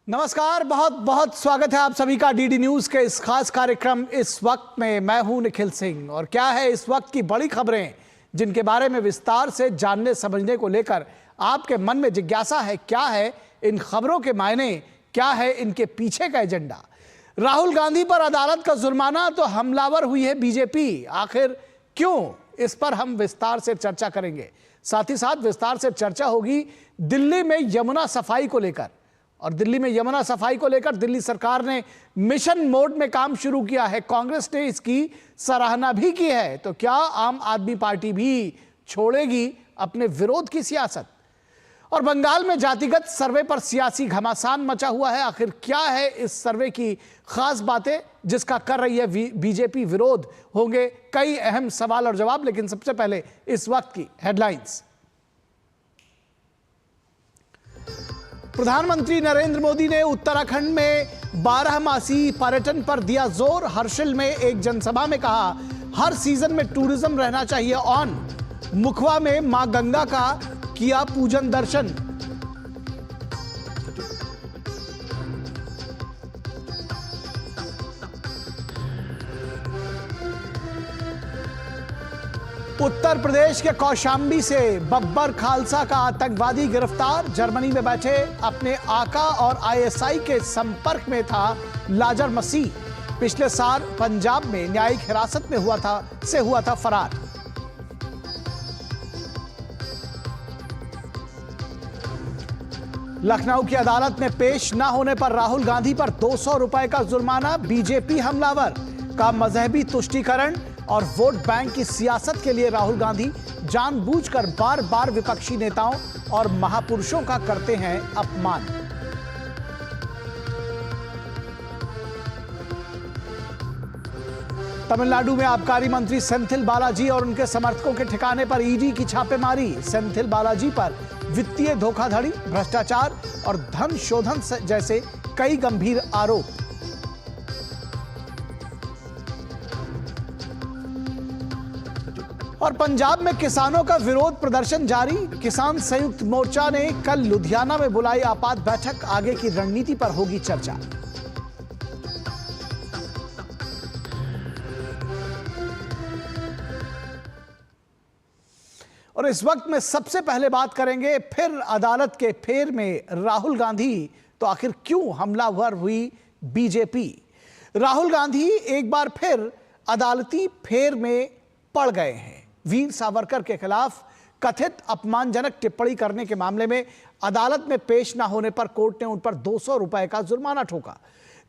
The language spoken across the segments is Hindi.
नमस्कार, बहुत बहुत स्वागत है आप सभी का डीडी न्यूज के इस खास कार्यक्रम इस वक्त में। मैं हूं निखिल सिंह और क्या है इस वक्त की बड़ी खबरें जिनके बारे में विस्तार से जानने समझने को लेकर आपके मन में जिज्ञासा है। क्या है इन खबरों के मायने, क्या है इनके पीछे का एजेंडा। राहुल गांधी पर अदालत का जुर्माना तो हमलावर हुई है बीजेपी, आखिर क्यों, इस पर हम विस्तार से चर्चा करेंगे। साथ ही साथ विस्तार से चर्चा होगी दिल्ली में यमुना सफाई को लेकर। और दिल्ली में यमुना सफाई को लेकर दिल्ली सरकार ने मिशन मोड में काम शुरू किया है। कांग्रेस ने इसकी सराहना भी की है। तो क्या आम आदमी पार्टी भी छोड़ेगी अपने विरोध की सियासत। और बंगाल में जातिगत सर्वे पर सियासी घमासान मचा हुआ है। आखिर क्या है इस सर्वे की खास बातें जिसका कर रही है बीजेपी विरोध। होंगे कई अहम सवाल और जवाब, लेकिन सबसे पहले इस वक्त की हेडलाइंस। प्रधानमंत्री नरेंद्र मोदी ने उत्तराखंड में 12 मासी पर्यटन पर दिया जोर। हर्षिल में एक जनसभा में कहा, हर सीजन में टूरिज्म रहना चाहिए ऑन। मुखवा में मां गंगा का किया पूजन दर्शन। उत्तर प्रदेश के कौशाम्बी से बब्बर खालसा का आतंकवादी गिरफ्तार। जर्मनी में बैठे अपने आका और आईएसआई के संपर्क में था लाजर मसीह। पिछले साल पंजाब में न्यायिक हिरासत में हुआ था फरार। लखनऊ की अदालत में पेश न होने पर राहुल गांधी पर 200 रुपए का जुर्माना। बीजेपी हमलावर का मजहबी तुष्टीकरण और वोट बैंक की सियासत के लिए राहुल गांधी जानबूझकर बार बार विपक्षी नेताओं और महापुरुषों का करते हैं अपमान। तमिलनाडु में आबकारी मंत्री सेंथिल बालाजी और उनके समर्थकों के ठिकाने पर ईडी की छापेमारी। सेंथिल बालाजी पर वित्तीय धोखाधड़ी, भ्रष्टाचार और धन शोधन जैसे कई गंभीर आरोप। और पंजाब में किसानों का विरोध प्रदर्शन जारी। किसान संयुक्त मोर्चा ने कल लुधियाना में बुलाई आपात बैठक। आगे की रणनीति पर होगी चर्चा। और इस वक्त में सबसे पहले बात करेंगे फिर अदालत के फेर में राहुल गांधी, तो आखिर क्यों हमलावर हुई बीजेपी। राहुल गांधी एक बार फिर अदालती फेर में पड़ गए हैं। वीर सावरकर के खिलाफ कथित अपमानजनक टिप्पणी करने के मामले में अदालत में पेश न होने पर कोर्ट ने उन पर 200 रुपए का जुर्माना ठोका।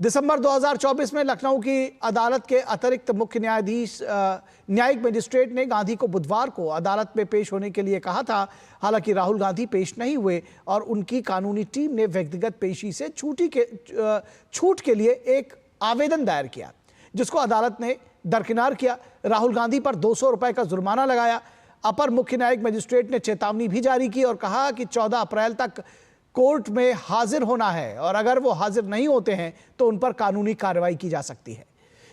दिसंबर 2024 में लखनऊ की अदालत के अतिरिक्त मुख्य न्यायिक मजिस्ट्रेट ने गांधी को बुधवार को अदालत में पेश होने के लिए कहा था। हालांकि राहुल गांधी पेश नहीं हुए और उनकी कानूनी टीम ने व्यक्तिगत पेशी से छूट के लिए एक आवेदन दायर किया, जिसको अदालत ने दरकिनार किया। राहुल गांधी पर 200 रुपए का जुर्माना लगाया। अपर मुख्य न्यायिक मजिस्ट्रेट ने चेतावनी भी जारी की और कहा कि 14 अप्रैल तक कोर्ट में हाजिर होना है और अगर वो हाजिर नहीं होते हैं तो उन पर कानूनी कार्रवाई की जा सकती है।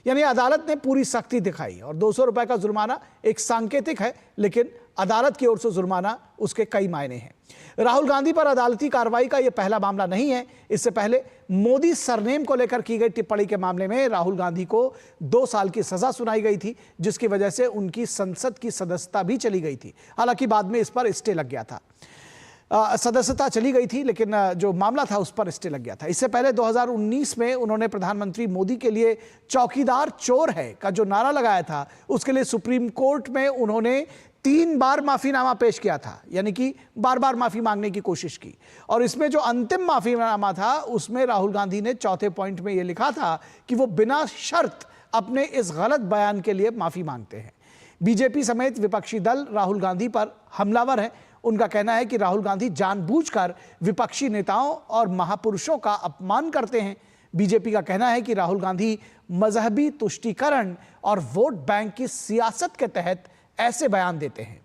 यानी अदालत ने पूरी सख्ती दिखाई और 200 रुपए का जुर्माना एक सांकेतिक है, लेकिन अदालत की ओर से जुर्माना उसके कई मायने हैं। राहुल गांधी पर अदालती कार्रवाई का यह पहला मामला नहीं है। इससे पहले मोदी सरनेम को लेकर की गई टिप्पणी के मामले में राहुल गांधी को 2 साल की सजा सुनाई गई थी, जिसकी वजह से उनकी संसद की सदस्यता भी चली गई थी। हालांकि बाद में इस पर स्टे लग गया था। सदस्यता चली गई थी, लेकिन जो मामला था उस पर स्टे लग गया था। इससे पहले 2019 में उन्होंने प्रधानमंत्री मोदी के लिए चौकीदार चोर है का जो नारा लगाया था, उसके लिए सुप्रीम कोर्ट में उन्होंने 3 बार माफीनामा पेश किया था। यानी कि बार बार माफी मांगने की कोशिश की। और इसमें जो अंतिम माफीनामा था उसमें राहुल गांधी ने चौथे पॉइंट में यह लिखा था कि वो बिना शर्त अपने इस गलत बयान के लिए माफी मांगते हैं। बीजेपी समेत विपक्षी दल राहुल गांधी पर हमलावर हैं। उनका कहना है कि राहुल गांधी जानबूझकर विपक्षी नेताओं और महापुरुषों का अपमान करते हैं। बीजेपी का कहना है कि राहुल गांधी मजहबी तुष्टीकरण और वोट बैंक की सियासत के तहत ऐसे बयान देते हैं।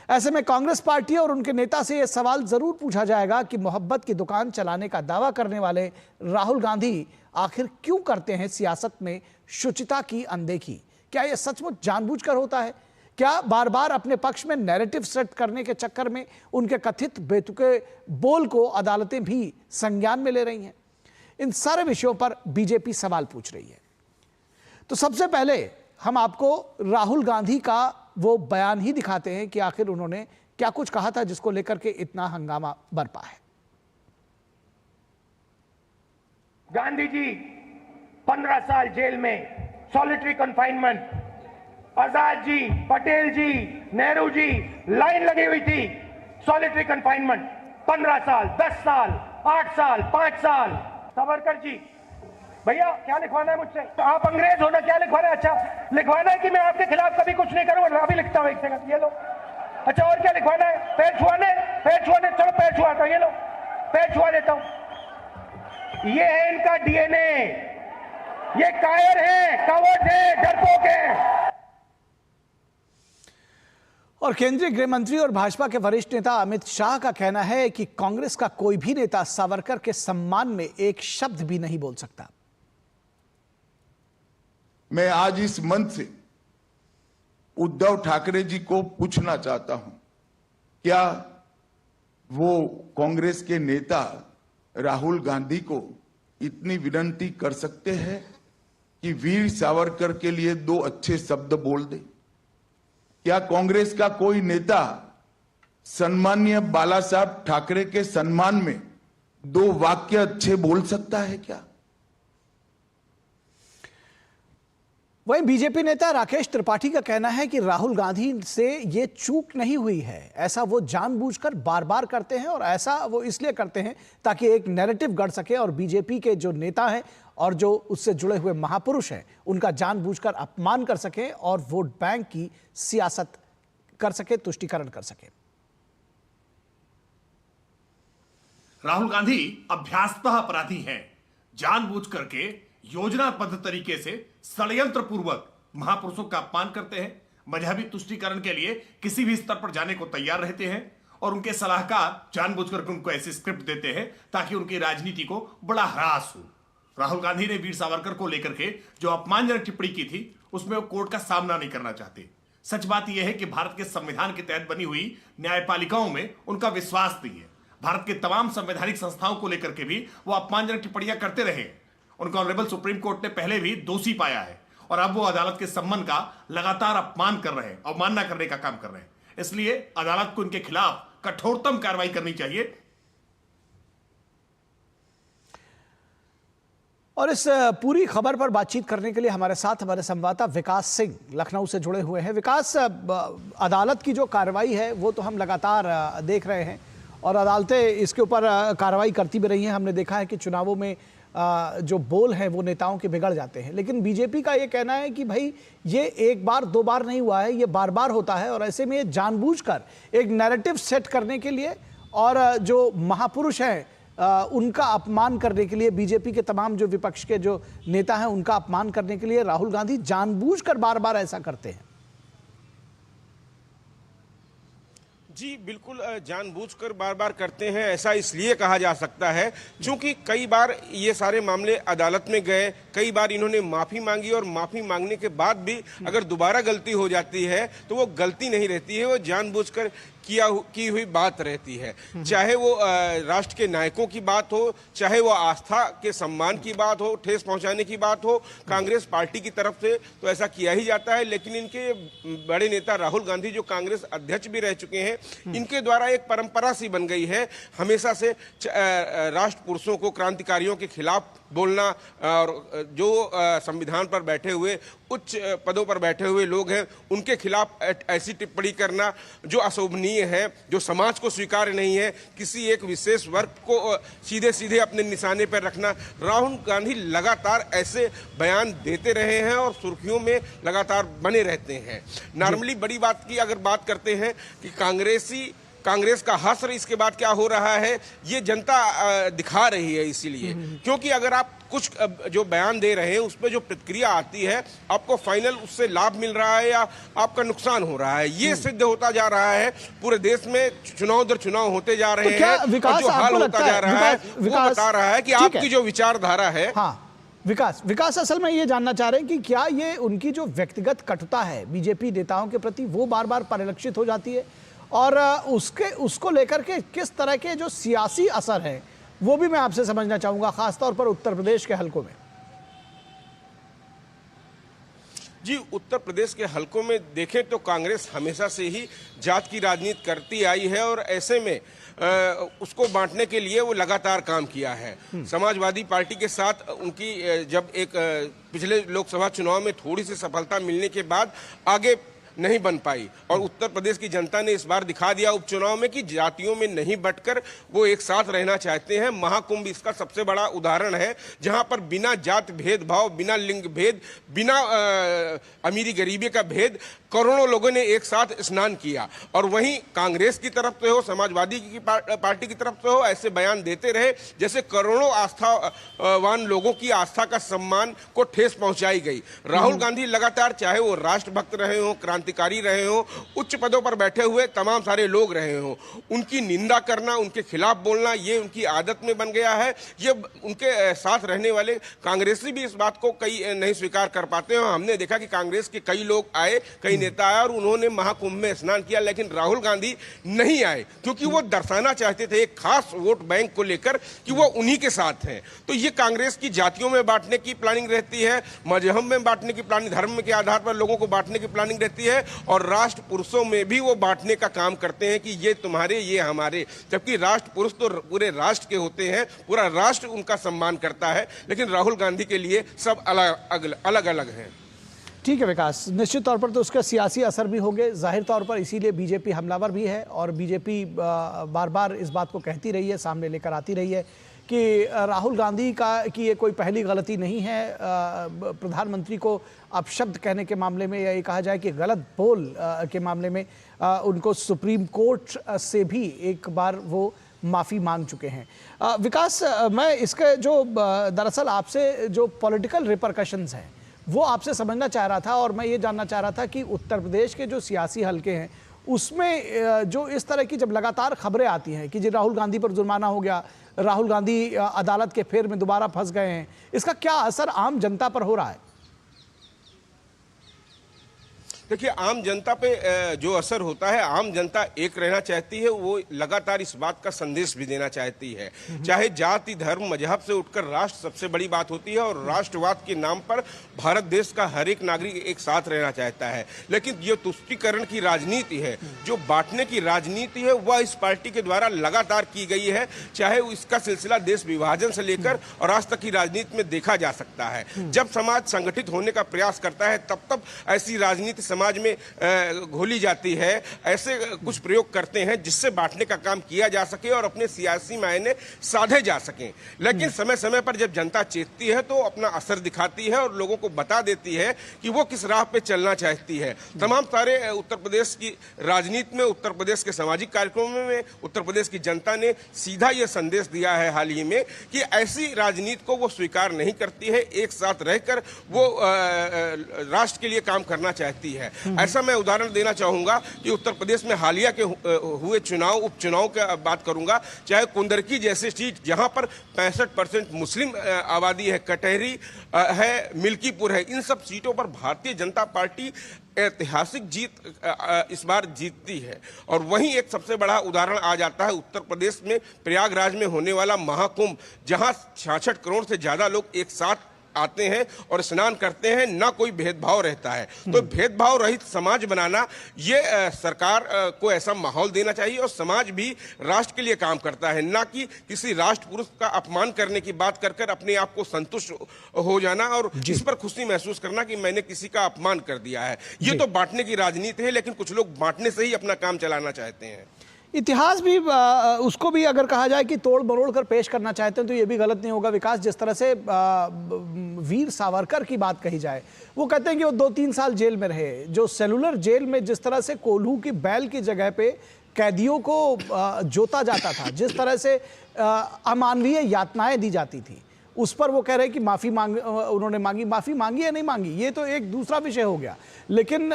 ऐसे में कांग्रेस पार्टी और उनके नेता से यह सवाल जरूर पूछा जाएगा कि मोहब्बत की दुकान चलाने का दावा करने वाले राहुल गांधी आखिर क्यों करते हैं सियासत में शुचिता की अनदेखी। क्या यह सचमुच जानबूझकर होता है? क्या बार बार अपने पक्ष में नैरेटिव सेट करने के चक्कर में उनके कथित बेतुके बोल को अदालतें भी संज्ञान में ले रही हैं? इन सारे विषयों पर बीजेपी सवाल पूछ रही है। तो सबसे पहले हम आपको राहुल गांधी का वो बयान ही दिखाते हैं कि आखिर उन्होंने क्या कुछ कहा था जिसको लेकर के इतना हंगामा बरपा है। गांधी जी 15 साल जेल में, सॉलिटरी कन्फाइनमेंट। आजाद जी, पटेल जी, नेहरू जी, लाइन लगी हुई थी, सॉलिटरी कन्फाइनमेंट 15 साल, 10 साल, 8 साल, 5 साल। सावरकर जी, भैया क्या लिखवाना है मुझसे? तो आप अंग्रेज हो ना, क्या लिखवाना है? अच्छा लिखवाना है कि मैं आपके खिलाफ कभी कुछ नहीं करूंगा। अभी लिखता हूं, एक सेकंड, ये लो। अच्छा और क्या लिखवाना है? पैर छुआने, पैर छुआने, चलो पैर छुआता हूं, ये लो पैर छुआ देता हूं। ये है इनका डीएनए, ये कायर है, कवर्ड है, डरपोक है। और केंद्रीय गृह मंत्री और भाजपा के वरिष्ठ नेता अमित शाह का कहना है कि कांग्रेस का कोई भी नेता सावरकर के सम्मान में एक शब्द भी नहीं बोल सकता। मैं आज इस मंच से उद्धव ठाकरे जी को पूछना चाहता हूं, क्या वो कांग्रेस के नेता राहुल गांधी को इतनी विनती कर सकते हैं कि वीर सावरकर के लिए 2 अच्छे शब्द बोल दे? क्या कांग्रेस का कोई नेता सम्मानीय बाला साहब ठाकरे के सम्मान में 2 वाक्य अच्छे बोल सकता है क्या? वहीं बीजेपी नेता राकेश त्रिपाठी का कहना है कि राहुल गांधी से ये चूक नहीं हुई है, ऐसा वो जानबूझकर बार बार करते हैं और ऐसा वो इसलिए करते हैं ताकि एक नैरेटिव गढ़ सके और बीजेपी के जो नेता हैं और जो उससे जुड़े हुए महापुरुष हैं उनका जानबूझकर अपमान कर सके और वोट बैंक की सियासत कर सके, तुष्टीकरण कर सके। राहुल गांधी अभ्यासतः अपराधी हैं, जानबूझ करके योजनाबद्ध तरीके से षड्यंत्र पूर्वक महापुरुषों का अपमान करते हैं, मजहबी तुष्टीकरण के लिए किसी भी स्तर पर जाने को तैयार रहते हैं और उनके सलाहकार जानबूझकर उनको ऐसी स्क्रिप्ट देते हैं ताकि उनकी राजनीति को बड़ा ह्रास हो। राहुल गांधी ने वीर सावरकर को लेकर के जो अपमानजनक टिप्पणी की थी उसमें वो कोर्ट का सामना नहीं करना चाहते। सच बात यह है कि भारत के संविधान के तहत बनी हुई न्यायपालिकाओं में उनका विश्वास नहीं है। भारत के तमाम संवैधानिक संस्थाओं को लेकर के भी वो अपमानजनक टिप्पणियां करते रहे। उनका ऑनरेबल सुप्रीम कोर्ट ने पहले भी दोषी पाया है और अब वो अदालत के सम्मान का लगातार अपमान कर रहे हैं, अवमानना करने का काम कर रहे हैं। इसलिए अदालत को इनके खिलाफ कठोरतम कार्रवाई करनी चाहिए। और इस पूरी खबर पर बातचीत करने के लिए हमारे साथ हमारे संवाददाता विकास सिंह लखनऊ से जुड़े हुए हैं। विकास, अदालत की जो कार्रवाई है वो तो हम लगातार देख रहे हैं और अदालतें इसके ऊपर कार्रवाई करती भी रही हैं। हमने देखा है कि चुनावों में जो बोल हैं वो नेताओं के बिगड़ जाते हैं, लेकिन बीजेपी का ये कहना है कि भाई ये एक बार 2 बार नहीं हुआ है, ये बार बार होता है और ऐसे में ये जानबूझकर एक नैरेटिव सेट करने के लिए और जो महापुरुष हैं उनका अपमान करने के लिए, बीजेपी के तमाम जो विपक्ष के जो नेता हैं उनका अपमान करने के लिए राहुल गांधी जानबूझकर बार बार ऐसा करते हैं। जी बिल्कुल, जानबूझकर बार बार करते हैं ऐसा इसलिए कहा जा सकता है क्योंकि कई बार ये सारे मामले अदालत में गए, कई बार इन्होंने माफ़ी मांगी और माफ़ी मांगने के बाद भी अगर दोबारा गलती हो जाती है तो वो गलती नहीं रहती है, वो जानबूझकर की हुई बात रहती है। चाहे वो राष्ट्र के नायकों की बात हो, चाहे वो आस्था के सम्मान की बात हो, ठेस पहुंचाने की बात हो, कांग्रेस पार्टी की तरफ से तो ऐसा किया ही जाता है। लेकिन इनके बड़े नेता राहुल गांधी जो कांग्रेस अध्यक्ष भी रह चुके हैं, इनके द्वारा एक परंपरा सी बन गई है हमेशा से राष्ट्र पुरुषों को, क्रांतिकारियों के खिलाफ बोलना और जो संविधान पर बैठे हुए उच्च पदों पर बैठे हुए लोग हैं उनके खिलाफ ऐसी टिप्पणी करना जो अशोभनीय है, जो समाज को स्वीकार्य नहीं है, किसी एक विशेष वर्ग को सीधे सीधे अपने निशाने पर रखना। राहुल गांधी लगातार ऐसे बयान देते रहे हैं और सुर्खियों में लगातार बने रहते हैं। नॉर्मली बड़ी बात की अगर बात करते हैं कि कांग्रेस का हश्र इसके बाद क्या हो रहा है ये जनता दिखा रही है, इसीलिए क्योंकि अगर आप कुछ जो बयान दे रहे हैं उस पर जो प्रतिक्रिया आती है आपको फाइनल उससे लाभ मिल रहा है या आपका नुकसान हो रहा है, ये सिद्ध होता जा रहा है। पूरे देश में चुनाव दर चुनाव होते जा रहे हैं और जो हाल होता जा रहा है वो बता रहा है कि आपकी जो विचारधारा है। हाँ विकास, असल में ये जानना चाह रहे हैं कि क्या ये उनकी जो व्यक्तिगत कटुता है बीजेपी नेताओं के प्रति वो बार बार परिलक्षित हो जाती है और उसको लेकर के किस तरह के जो सियासी असर है वो भी मैं आपसे समझना चाहूंगा, खासतौर पर उत्तर प्रदेश के हलकों में। जी, उत्तर प्रदेश के हलकों में देखें तो कांग्रेस हमेशा से ही जात की राजनीति करती आई है और ऐसे में उसको बांटने के लिए वो लगातार काम किया है। समाजवादी पार्टी के साथ उनकी जब एक पिछले लोकसभा चुनाव में थोड़ी सी सफलता मिलने के बाद आगे नहीं बन पाई और उत्तर प्रदेश की जनता ने इस बार दिखा दिया उपचुनाव में कि जातियों में नहीं बंटकर वो एक साथ रहना चाहते हैं। महाकुंभ इसका सबसे बड़ा उदाहरण है, जहां पर बिना जात भेदभाव, बिना लिंग भेद, बिना अमीरी गरीबी का भेद करोड़ों लोगों ने एक साथ स्नान किया। और वहीं कांग्रेस की तरफ से हो, समाजवादी की पार्टी की तरफ से हो, ऐसे बयान देते रहे जैसे करोड़ों आस्थावान लोगों की आस्था का सम्मान को ठेस पहुंचाई गई। राहुल गांधी लगातार, चाहे वो राष्ट्रभक्त रहे हो, क्रांतिकारी रहे हो, उच्च पदों पर बैठे हुए तमाम सारे लोग रहे हो, उनकी निंदा करना, उनके खिलाफ बोलना, ये उनकी आदत में बन गया है। ये उनके साथ रहने वाले कांग्रेसी भी इस बात को कई नहीं स्वीकार कर पाते हैं। हमने देखा कि कांग्रेस के कई लोग आए, कई नेता आए और उन्होंने महाकुंभ में स्नान किया, लेकिन राहुल गांधी नहीं आए क्योंकि वो दर्शाना चाहते थे एक खास वोट बैंक को लेकर कि वो उन्हीं के साथ हैं। तो ये कांग्रेस की जातियों में बांटने की प्लानिंग रहती है, मजहब में बांटने की प्लानिंग, धर्म के आधार पर लोगों को बांटने की प्लानिंग रहती है और राष्ट्र पुरुषों में भी वो बांटने का काम करते हैं कि ये तुम्हारे, ये हमारे। जबकि राष्ट्र पुरुष तो पूरे राष्ट्र के होते हैं, पूरा राष्ट्र उनका सम्मान करता है, लेकिन राहुल गांधी के लिए सब अलग अलग हैं। ठीक है विकास, निश्चित तौर पर तो उसका सियासी असर भी होंगे जाहिर तौर पर, इसीलिए बीजेपी हमलावर भी है और बीजेपी बार बार इस बात को कहती रही है, सामने लेकर आती रही है कि राहुल गांधी की ये कोई पहली गलती नहीं है। प्रधानमंत्री को अपशब्द कहने के मामले में या ये कहा जाए कि गलत बोल के मामले में उनको सुप्रीम कोर्ट से भी एक बार वो माफ़ी मांग चुके हैं। विकास, मैं इसके जो दरअसल आपसे जो पॉलिटिकल रिपरकशंस हैं वो आपसे समझना चाह रहा था और मैं ये जानना चाह रहा था कि उत्तर प्रदेश के जो सियासी हलके हैं उसमें जो इस तरह की जब लगातार खबरें आती हैं कि जी राहुल गांधी पर जुर्माना हो गया, राहुल गांधी अदालत के फेर में दोबारा फंस गए हैं, इसका क्या असर आम जनता पर हो रहा है? देखिए, आम जनता पे जो असर होता है, आम जनता एक रहना चाहती है, वो लगातार इस बात का संदेश भी देना चाहती है। चाहे जाति, धर्म, मजहब से उठकर राष्ट्र सबसे बड़ी बात होती है और राष्ट्रवाद के नाम पर भारत देश का हर एक नागरिक एक साथ रहना चाहता है। लेकिन ये तुष्टीकरण की राजनीति है, जो बांटने की राजनीति है, वह इस पार्टी के द्वारा लगातार की गई है। चाहे इसका सिलसिला देश विभाजन से लेकर और आज तक की राजनीति में देखा जा सकता है। जब समाज संगठित होने का प्रयास करता है तब ऐसी राजनीति समाज में घोली जाती है, ऐसे कुछ प्रयोग करते हैं जिससे बांटने का काम किया जा सके और अपने सियासी मायने साधे जा सकें। लेकिन समय समय पर जब जनता चेतती है तो अपना असर दिखाती है और लोगों को बता देती है कि वो किस राह पे चलना चाहती है। तमाम सारे उत्तर प्रदेश की राजनीति में, उत्तर प्रदेश के सामाजिक कार्यक्रमों में उत्तर प्रदेश की जनता ने सीधा यह संदेश दिया है हाल ही में कि ऐसी राजनीति को वो स्वीकार नहीं करती है, एक साथ रहकर वो राष्ट्र के लिए काम करना चाहती है। ऐसा मैं उदाहरण देना चाहूंगा कि उत्तर प्रदेश में हालिया के हुए चुनाव, उपचुनाव की बात करूंगा, चाहे कुंदरकी जैसे सीट जहां पर 65% मुस्लिम आबादी है, कटहरी है, मिल्कीपुर है, इन सब सीटों पर भारतीय जनता पार्टी ऐतिहासिक जीत इस बार जीतती है। और वहीं एक सबसे बड़ा उदाहरण आ जाता है उत्तर प्रदेश में प्रयागराज में होने वाला महाकुंभ, जहां 66 करोड़ से ज्यादा लोग एक साथ आते हैं और स्नान करते हैं, ना कोई भेदभाव रहता है। तो भेदभाव रहित समाज बनाना, ये सरकार को ऐसा माहौल देना चाहिए और समाज भी राष्ट्र के लिए काम करता है, ना कि किसी राष्ट्र पुरुष का अपमान करने की बात कर कर अपने आप को संतुष्ट हो जाना और इस पर खुशी महसूस करना कि मैंने किसी का अपमान कर दिया है। ये तो बांटने की राजनीति है, लेकिन कुछ लोग बांटने से ही अपना काम चलाना चाहते हैं। इतिहास भी उसको भी अगर कहा जाए कि तोड़ मरोड़ कर पेश करना चाहते हैं तो ये भी गलत नहीं होगा विकास। जिस तरह से वीर सावरकर की बात कही जाए, वो कहते हैं कि वो 2-3 साल जेल में रहे, जो सेलुलर जेल में जिस तरह से कोल्हू की बैल की जगह पे कैदियों को जोता जाता था, जिस तरह से अमानवीय यातनाएं दी जाती थी, उस पर वो कह रहे हैं कि माफ़ी उन्होंने माफ़ी मांगी या नहीं मांगी ये तो एक दूसरा विषय हो गया, लेकिन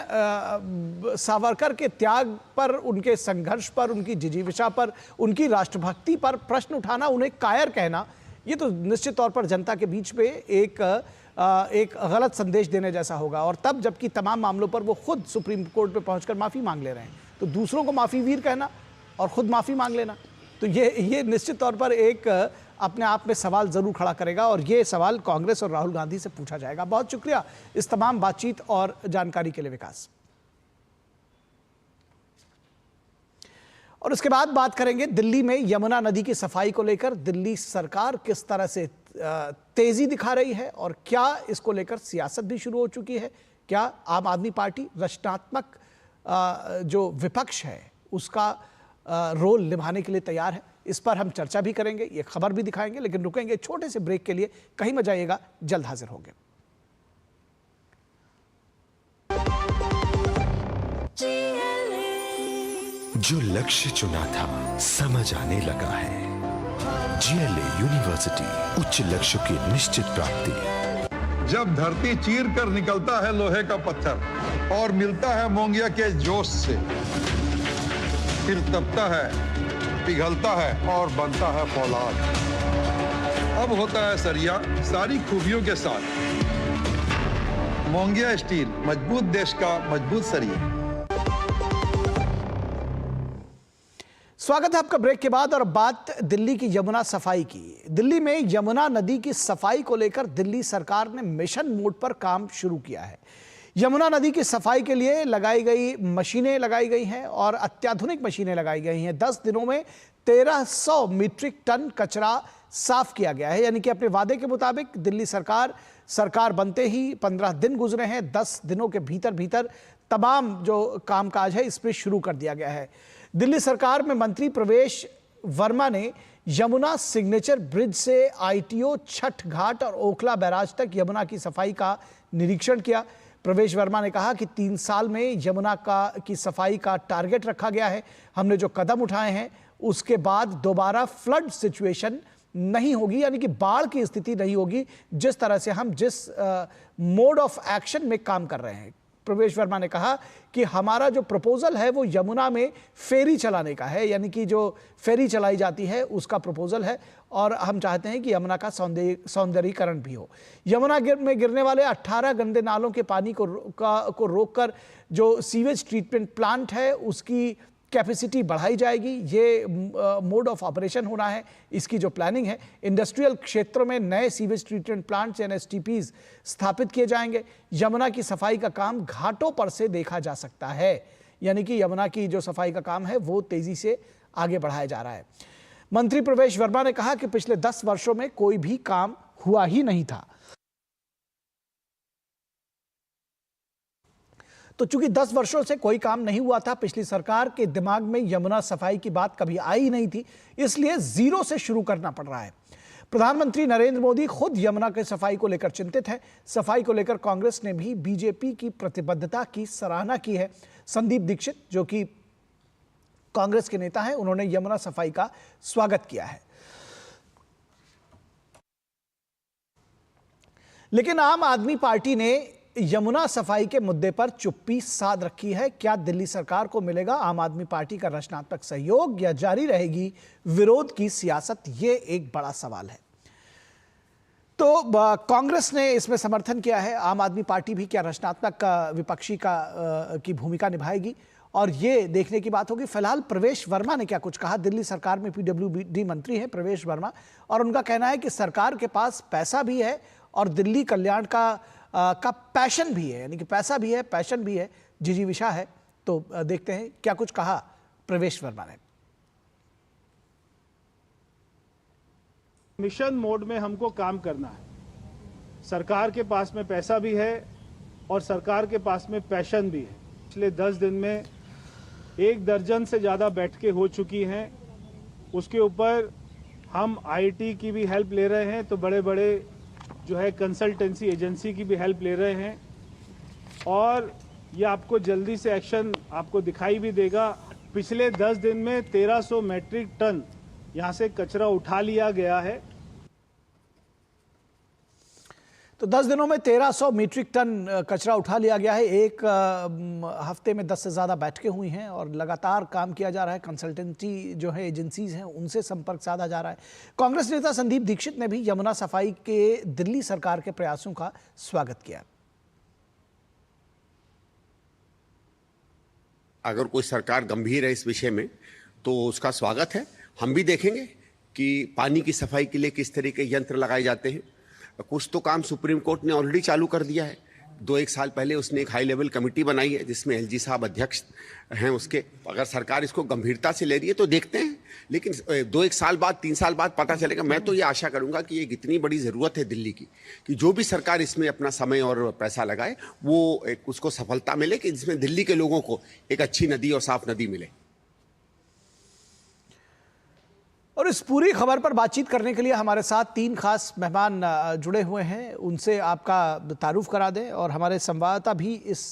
सावरकर के त्याग पर, उनके संघर्ष पर, उनकी जिजीविषा पर, उनकी राष्ट्रभक्ति पर प्रश्न उठाना, उन्हें कायर कहना, ये तो निश्चित तौर पर जनता के बीच में एक गलत संदेश देने जैसा होगा। और तब जबकि तमाम मामलों पर वो खुद सुप्रीम कोर्ट पे पहुंचकर माफ़ी मांग ले रहे हैं, तो दूसरों को माफ़ी वीर कहना और खुद माफ़ी मांग लेना, तो ये निश्चित तौर पर एक अपने आप में सवाल जरूर खड़ा करेगा और ये सवाल कांग्रेस और राहुल गांधी से पूछा जाएगा। बहुत शुक्रिया इस तमाम बातचीत और जानकारी के लिए विकास। और उसके बाद बात करेंगे दिल्ली में यमुना नदी की सफाई को लेकर दिल्ली सरकार किस तरह से तेजी दिखा रही है और क्या इसको लेकर सियासत भी शुरू हो चुकी है। क्या आम आदमी पार्टी रचनात्मक जो विपक्ष है उसका रोल निभाने के लिए तैयार है, इस पर हम चर्चा भी करेंगे, ये खबर भी दिखाएंगे। लेकिन रुकेंगे छोटे से ब्रेक के लिए, कहीं मत जाइएगा, जल्द हाजिर होंगे। जो लक्ष्य चुना था समझ आने लगा है। GLA यूनिवर्सिटी, उच्च लक्ष्य की निश्चित प्राप्ति। जब धरती चीर कर निकलता है लोहे का पत्थर और मिलता है मोंगिया के जोश से, फिर तपता है, पिघलता है और बनता है फौलाद। अब होता है सरिया सारी खूबियों के साथ। मोंगिया स्टील, मजबूत देश का मजबूत सरिया। स्वागत है आपका ब्रेक के बाद। और बात दिल्ली की यमुना सफाई की। दिल्ली में यमुना नदी की सफाई को लेकर दिल्ली सरकार ने मिशन मोड पर काम शुरू किया है। यमुना नदी की सफाई के लिए लगाई गई मशीनें लगाई गई हैं और अत्याधुनिक मशीनें लगाई गई हैं। 10 दिनों में 1300 मीट्रिक टन कचरा साफ किया गया है। यानी कि अपने वादे के मुताबिक दिल्ली सरकार बनते ही 15 दिन गुजरे हैं। 10 दिनों के भीतर तमाम जो कामकाज है इसमें शुरू कर दिया गया है। दिल्ली सरकार में मंत्री प्रवेश वर्मा ने यमुना सिग्नेचर ब्रिज से ITO छठ घाट और ओखला बैराज तक यमुना की सफाई का निरीक्षण किया। प्रवेश वर्मा ने कहा कि 3 साल में यमुना की सफाई का टारगेट रखा गया है। हमने जो कदम उठाए हैं उसके बाद दोबारा फ्लड सिचुएशन नहीं होगी, यानी कि बाढ़ की स्थिति नहीं होगी, जिस तरह से हम जिस मोड ऑफ एक्शन में काम कर रहे हैं। प्रवेश वर्मा ने कहा कि हमारा जो प्रपोजल है वो यमुना में फेरी चलाने का है, यानी कि जो फेरी चलाई जाती है उसका प्रपोजल है और हम चाहते हैं कि यमुना का सौंदर्यीकरण भी हो। यमुना में गिरने वाले 18 गंदे नालों के पानी को रोककर जो सीवेज ट्रीटमेंट प्लांट है उसकी कैपेसिटी बढ़ाई जाएगी। ये मोड ऑफ ऑपरेशन होना है, इसकी जो प्लानिंग है। इंडस्ट्रियल क्षेत्रों में नए सीवेज ट्रीटमेंट प्लांट्स NSTPs स्थापित किए जाएंगे। यमुना की सफाई का काम घाटों पर से देखा जा सकता है, यानी कि यमुना की जो सफाई का काम है वो तेजी से आगे बढ़ाया जा रहा है। मंत्री प्रवेश वर्मा ने कहा कि पिछले 10 वर्षों में कोई भी काम हुआ ही नहीं था। तो चूंकि 10 वर्षों से कोई काम नहीं हुआ था, पिछली सरकार के दिमाग में यमुना सफाई की बात कभी आई नहीं थी, इसलिए जीरो से शुरू करना पड़ रहा है। प्रधानमंत्री नरेंद्र मोदी खुद यमुना की सफाई को लेकर चिंतित हैं। सफाई को लेकर कांग्रेस ने भी बीजेपी की प्रतिबद्धता की सराहना की है। संदीप दीक्षित, जो कि कांग्रेस के नेता हैं, उन्होंने यमुना सफाई का स्वागत किया है। लेकिन आम आदमी पार्टी ने यमुना सफाई के मुद्दे पर चुप्पी साध रखी है। क्या दिल्ली सरकार को मिलेगा आम आदमी पार्टी का रचनात्मक सहयोग या जारी रहेगी विरोध की सियासत? ये एक बड़ा सवाल है। तो कांग्रेस ने इसमें समर्थन किया है। आम आदमी पार्टी भी क्या रचनात्मक विपक्षी की भूमिका निभाएगी, और ये देखने की बात होगी। फिलहाल प्रवेश वर्मा ने क्या कुछ कहा। दिल्ली सरकार में PWD मंत्री हैं प्रवेश वर्मा, और उनका कहना है कि सरकार के पास पैसा भी है और दिल्ली कल्याण का पैशन भी है, यानी कि पैसा भी है, पैशन भी है, जिजीविषा है। तो देखते हैं क्या कुछ कहा प्रवेश वर्मा ने। मिशन मोड में हमको काम करना है। सरकार के पास में पैसा भी है और सरकार के पास में पैशन भी है। पिछले 10 दिन में 1 दर्जन से ज़्यादा बैठकें हो चुकी हैं। उसके ऊपर हम IT की भी हेल्प ले रहे हैं, तो बड़े बड़े जो है कंसल्टेंसी एजेंसी की भी हेल्प ले रहे हैं, और ये आपको जल्दी से एक्शन आपको दिखाई भी देगा। पिछले 10 दिन में 1300 मेट्रिक टन यहाँ से कचरा उठा लिया गया है। तो 10 दिनों में 1300 मीट्रिक टन कचरा उठा लिया गया है। एक हफ्ते में 10 से ज़्यादा बैठकें हुई हैं और लगातार काम किया जा रहा है। कंसल्टेंसी जो है एजेंसीज हैं उनसे संपर्क साधा जा रहा है। कांग्रेस नेता संदीप दीक्षित ने भी यमुना सफाई के दिल्ली सरकार के प्रयासों का स्वागत किया। अगर कोई सरकार गंभीर है इस विषय में तो उसका स्वागत है। हम भी देखेंगे कि पानी की सफाई के लिए किस तरह के यंत्र लगाए जाते हैं। कुछ तो काम सुप्रीम कोर्ट ने ऑलरेडी चालू कर दिया है। 2-1 साल पहले उसने एक हाई लेवल कमेटी बनाई है जिसमें एलजी साहब अध्यक्ष हैं उसके। अगर सरकार इसको गंभीरता से ले रही है तो देखते हैं, लेकिन 2-1 साल बाद 3 साल बाद पता चलेगा। मैं तो ये आशा करूंगा कि ये इतनी बड़ी ज़रूरत है दिल्ली की कि जो भी सरकार इसमें अपना समय और पैसा लगाए वो उसको सफलता मिले, कि जिसमें दिल्ली के लोगों को एक अच्छी नदी और साफ नदी मिले। और इस पूरी खबर पर बातचीत करने के लिए हमारे साथ 3 खास मेहमान जुड़े हुए हैं। उनसे आपका तारुफ करा दें और हमारे संवाददाता भी इस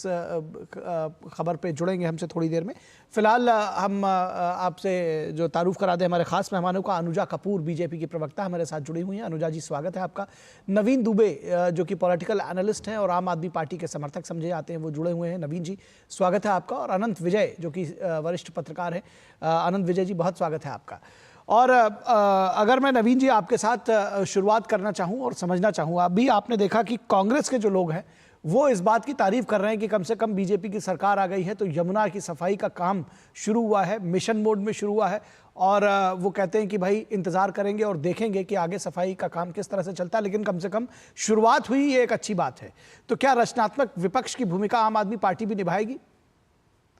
खबर पे जुड़ेंगे हमसे थोड़ी देर में। फिलहाल हम आपसे जो तारुफ करा दें हमारे खास मेहमानों का। अनुजा कपूर बीजेपी की प्रवक्ता हमारे साथ जुड़ी हुई हैं। अनुजा जी, स्वागत है आपका। नवीन दुबे जो कि पॉलिटिकल एनालिस्ट हैं और आम आदमी पार्टी के समर्थक समझे जाते हैं, वो जुड़े हुए हैं। नवीन जी, स्वागत है आपका। और अनंत विजय जो कि वरिष्ठ पत्रकार हैं, अनंत विजय जी, बहुत स्वागत है आपका। और अगर मैं नवीन जी आपके साथ शुरुआत करना चाहूं और समझना चाहूं, अभी आपने देखा कि कांग्रेस के जो लोग हैं वो इस बात की तारीफ कर रहे हैं कि कम से कम बीजेपी की सरकार आ गई है तो यमुना की सफाई का काम शुरू हुआ है, मिशन मोड में शुरू हुआ है। और वो कहते हैं कि भाई इंतजार करेंगे और देखेंगे कि आगे सफाई का काम किस तरह से चलता है, लेकिन कम से कम शुरुआत हुई, ये एक अच्छी बात है। तो क्या रचनात्मक विपक्ष की भूमिका आम आदमी पार्टी भी निभाएगी?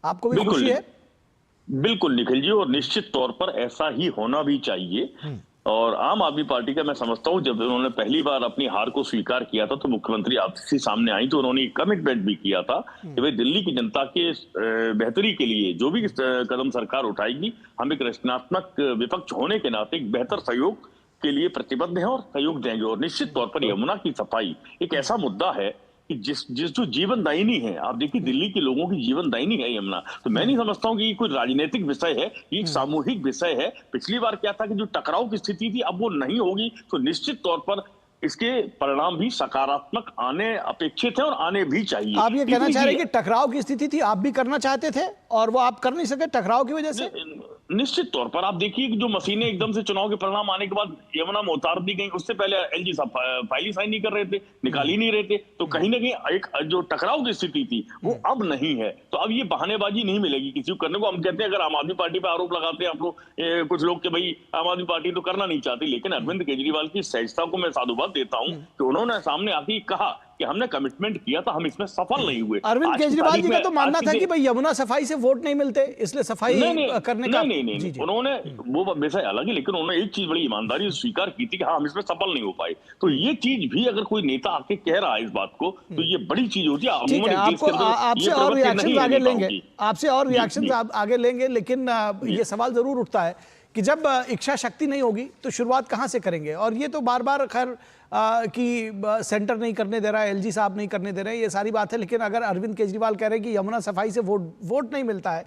आपको भी खुशी है? बिल्कुल निखिल जी, और निश्चित तौर पर ऐसा ही होना भी चाहिए। और आम आदमी पार्टी का मैं समझता हूं, जब उन्होंने पहली बार अपनी हार को स्वीकार किया था तो मुख्यमंत्री आपसे सामने आई तो उन्होंने कमिटमेंट भी किया था कि भाई दिल्ली की जनता के बेहतरी के लिए जो भी कदम सरकार उठाएगी, हम एक रचनात्मक विपक्ष होने के नाते एक बेहतर सहयोग के लिए प्रतिबद्ध हैं और सहयोग देंगे। और निश्चित तौर पर यमुना की सफाई एक ऐसा मुद्दा है कि जिस जो जीवनदायिनी है, आप देखिए दिल्ली के लोगों की जीवनदायिनी है यमुना। तो मैं नहीं समझता हूँ कि ये कोई राजनीतिक विषय है, ये एक सामूहिक विषय है। पिछली बार क्या था कि जो टकराव की स्थिति थी अब वो नहीं होगी, तो निश्चित तौर पर इसके परिणाम भी सकारात्मक आने अपेक्षित है और आने भी चाहिए। आप ये कहना चाह रहे हैं कि टकराव की स्थिति थी, आप भी करना चाहते थे और वो आप कर नहीं सके टकराव की वजह से? निश्चित तौर पर आप देखिए कि जो मशीनें एकदम से चुनाव के परिणाम आने के बाद यमुना में उतार दी गई, उससे पहले एलजी साहब फाइल ही साइन नहीं कर रहे थे, निकाल ही नहीं रहे थे। तो कहीं ना कहीं एक जो टकराव की स्थिति थी वो अब नहीं है। तो अब ये बहानेबाजी नहीं मिलेगी किसी को करने को। हम कहते हैं अगर आम आदमी पार्टी पर आरोप लगाते हैं आप लोग कुछ लोग कि भाई आम आदमी पार्टी तो करना नहीं चाहती, लेकिन अरविंद केजरीवाल की सहजता को मैं साधुवाद देता हूँ कि उन्होंने सामने आके कहा कि हमने कमिटमेंट किया था, हम इसमें सफल नहीं हुए। अरविंद केजरीवाल जी का तो मानना था कि भाई यमुना सफाई से वोट नहीं मिलते, इसलिए सफाई करने का नहीं, उन्होंने वो विषय अलग है, लेकिन उन्होंने एक चीज बड़ी ईमानदारी से स्वीकार की थी कि हाँ हम इसमें सफल नहीं हो पाए। तो ये चीज भी अगर कोई नेता आके कह रहा है इस बात को तो ये बड़ी चीज होती है। आपसे और रिएक्शन आगे लेंगे, आपसे और रिएक्शन आगे लेंगे, लेकिन ये सवाल जरूर उठता है कि जब इच्छा शक्ति नहीं होगी तो शुरुआत कहां से करेंगे? और ये तो बार बार खैर कि सेंटर नहीं करने दे रहा है, एलजी साहब नहीं करने दे रहे हैं, ये सारी बात है। लेकिन अगर अरविंद केजरीवाल कह रहे हैं कि यमुना सफाई से वोट नहीं मिलता है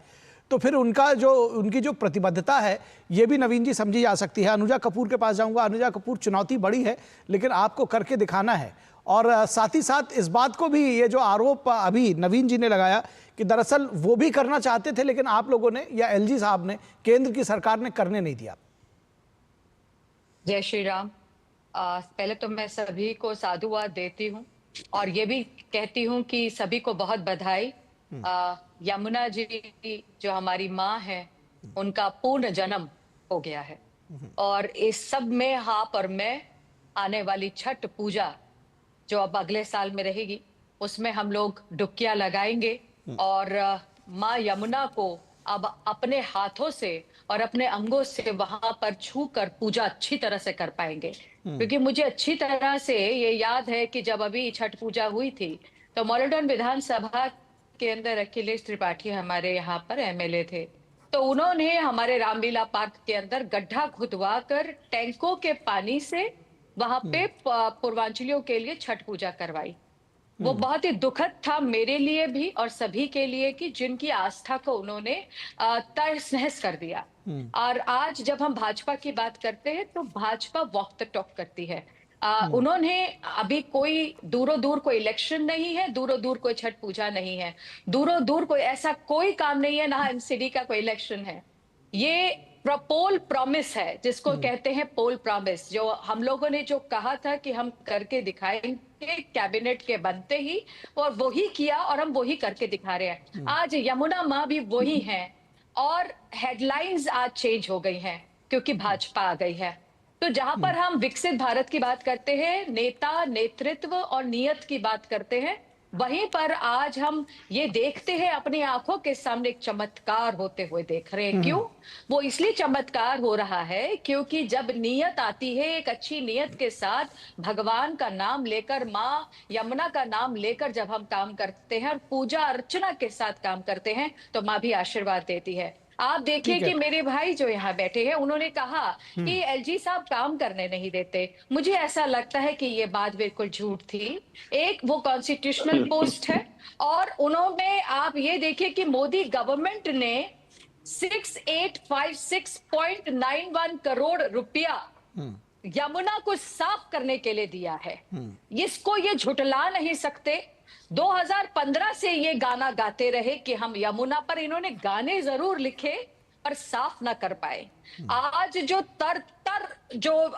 तो फिर उनकी जो प्रतिबद्धता है ये भी नवीन जी समझी जा सकती है। अनुजा कपूर के पास जाऊंगा। अनुजा कपूर, चुनौती बड़ी है लेकिन आपको करके दिखाना है। और साथ ही साथ इस बात को भी, ये जो आरोप अभी नवीन जी ने लगाया कि दरअसल वो भी करना चाहते थे लेकिन आप लोगों ने या एलजी साहब ने, केंद्र की सरकार ने करने नहीं दिया। जय श्री राम। पहले तो मैं सभी को साधुवाद देती हूँ और ये भी कहती हूँ कि सभी को बहुत बधाई। यमुना जी जो हमारी माँ है उनका पूर्ण जन्म हो गया है और इस सब में आप और मैं आने वाली छठ पूजा जो अब अगले साल में रहेगी उसमें हम लोग डुबकियां लगाएंगे और माँ यमुना को अब अपने हाथों से और अपने अंगों से वहां पर छू कर पूजा अच्छी तरह से कर पाएंगे। क्योंकि मुझे अच्छी तरह से ये याद है कि जब अभी छठ पूजा हुई थी तो मॉडर्न विधानसभा के अंदर अखिलेश त्रिपाठी हमारे यहाँ पर एमएलए थे, तो उन्होंने हमारे रामलीला पार्क के अंदर गड्ढा खुदवा कर टैंकों के पानी से वहां पे पूर्वांचलियों के लिए छठ पूजा करवाई। वो बहुत ही दुखद था मेरे लिए भी और सभी के लिए कि जिनकी आस्था को उन्होंने तहस नहस कर दिया। और आज जब हम भाजपा की बात करते हैं तो भाजपा वॉक द टॉक करती है। उन्होंने अभी कोई दूरों दूर कोई इलेक्शन नहीं है, दूरों दूर कोई छठ पूजा नहीं है, दूरों दूर कोई ऐसा कोई काम नहीं है, ना एमसीडी का कोई इलेक्शन है। ये पोल प्रॉमिस है जिसको कहते हैं पोल प्रॉमिस, जो हम लोगों ने जो कहा था कि हम करके दिखाएंगे कैबिनेट के बनते ही, और वही किया और हम वही करके दिखा रहे हैं। आज यमुना माँ भी वही हैं और हेडलाइंस आज चेंज हो गई हैं क्योंकि भाजपा आ गई है। तो जहां पर हम विकसित भारत की बात करते हैं, नेता, नेतृत्व और नियत की बात करते हैं, वहीं पर आज हम ये देखते हैं अपनी आंखों के सामने एक चमत्कार होते हुए देख रहे हैं। क्यों? वो इसलिए चमत्कार हो रहा है क्योंकि जब नियत आती है, एक अच्छी नियत के साथ भगवान का नाम लेकर, माँ यमुना का नाम लेकर जब हम काम करते हैं और पूजा अर्चना के साथ काम करते हैं, तो माँ भी आशीर्वाद देती है। आप देखिए कि मेरे भाई जो यहाँ बैठे हैं, उन्होंने कहा कि एलजी साहब काम करने नहीं देते। मुझे ऐसा लगता है कि ये बात बिल्कुल झूठ थी। एक वो कॉन्स्टिट्यूशनल पोस्ट है और उन्होंने, आप ये देखिए कि मोदी गवर्नमेंट ने 6856.91 करोड़ रुपया यमुना को साफ करने के लिए दिया है। इसको ये झुटला नहीं सकते। 2015 से ये गाना गाते रहे कि हम यमुना पर, इन्होंने गाने जरूर लिखे पर साफ ना कर पाए। आज जो जो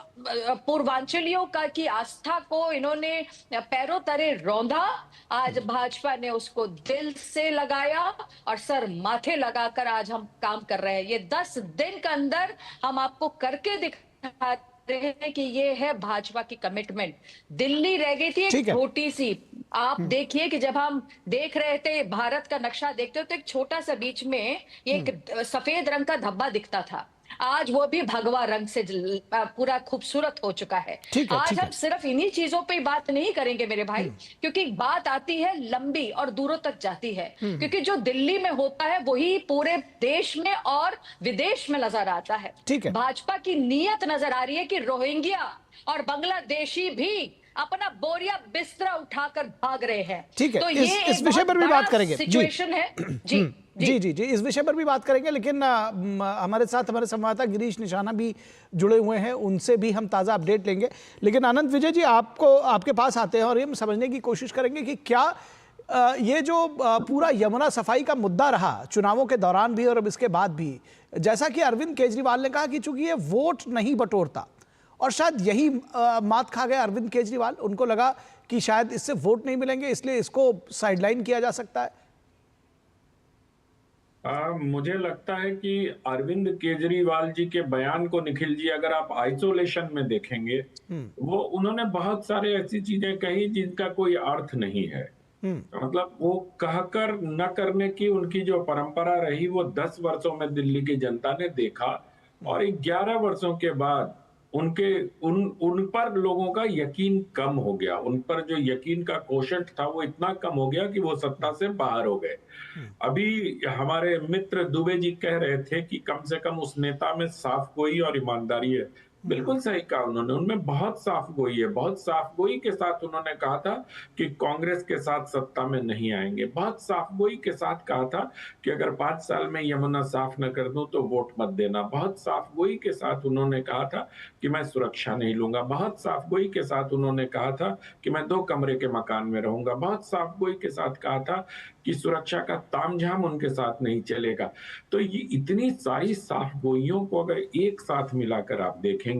पूर्वांचलियों का की आस्था को इन्होंने पैरों तले रौंदा, आज भाजपा ने उसको दिल से लगाया और सर माथे लगाकर आज हम काम कर रहे हैं। ये 10 दिन के अंदर हम आपको करके दिखा रहे हैं कि ये है भाजपा की कमिटमेंट। दिल्ली रह गई थी एक छोटी सी। आप देखिए कि जब हम देख रहे थे भारत का नक्शा देखते हो तो एक छोटा सा बीच में एक सफेद रंग का धब्बा दिखता था, आज वो भी भगवा रंग से पूरा खूबसूरत हो चुका है। आज हम सिर्फ इन्हीं चीजों पे बात नहीं करेंगे मेरे भाई, क्योंकि बात आती है लंबी और दूरों तक जाती है। क्योंकि जो दिल्ली में होता है वही पूरे देश में और विदेश में नजर आता है। भाजपा की नीयत नजर आ रही है कि रोहिंग्या और बांग्लादेशी भी अपना बोरिया बिस्तरा उठाकर भाग रहे हैं। तो ये इस विषय पर भी बात करेंगे। सिचुएशन है जी। जी, इस विषय पर भी बात करेंगे, लेकिन हमारे साथ हमारे संवाददाता गिरीश निशाना भी जुड़े हुए हैं, उनसे भी हम ताज़ा अपडेट लेंगे। लेकिन आनंद विजय जी, आपके पास आते हैं और हम समझने की कोशिश करेंगे कि क्या ये जो पूरा यमुना सफाई का मुद्दा रहा चुनावों के दौरान भी और अब इसके बाद भी, जैसा कि अरविंद केजरीवाल ने कहा कि चूंकि ये वोट नहीं बटोरता, और शायद यही मात खा गए अरविंद केजरीवाल, उनको लगा कि शायद इससे वोट नहीं मिलेंगे, इसलिए इसको साइडलाइन किया जा सकता है। मुझे लगता है कि अरविंद केजरीवाल जी के बयान को निखिल जी अगर आप आइसोलेशन में देखेंगे, वो उन्होंने बहुत सारे ऐसी चीजें कही जिनका कोई अर्थ नहीं है। मतलब वो कहकर न करने की उनकी जो परंपरा रही वो 10 वर्षों में दिल्ली की जनता ने देखा, और 11 वर्षों के बाद उन पर लोगों का यकीन कम हो गया। उन पर जो यकीन का कोशंट था वो इतना कम हो गया कि वो सत्ता से बाहर हो गए। अभी हमारे मित्र दुबे जी कह रहे थे कि कम से कम उस नेता में साफ गोई और ईमानदारी है। बिल्कुल सही कहा उन्होंने, उनमें बहुत साफ गोई है। बहुत साफ गोई के साथ उन्होंने कहा था कि कांग्रेस के साथ सत्ता में नहीं आएंगे। बहुत साफ गोई के साथ कहा था कि अगर 5 साल में यमुना साफ न कर दूं तो वोट मत देना। बहुत साफ गोई के साथ उन्होंने कहा था कि मैं सुरक्षा नहीं लूंगा। बहुत साफ गोई के साथ उन्होंने कहा था कि मैं 2 कमरे के मकान में रहूंगा। बहुत साफ गोई के साथ कहा था कि सुरक्षा का तामझाम उनके साथ नहीं चलेगा। तो ये इतनी सारी साफ गोइयों को अगर एक साथ मिलाकर आप देखेंगे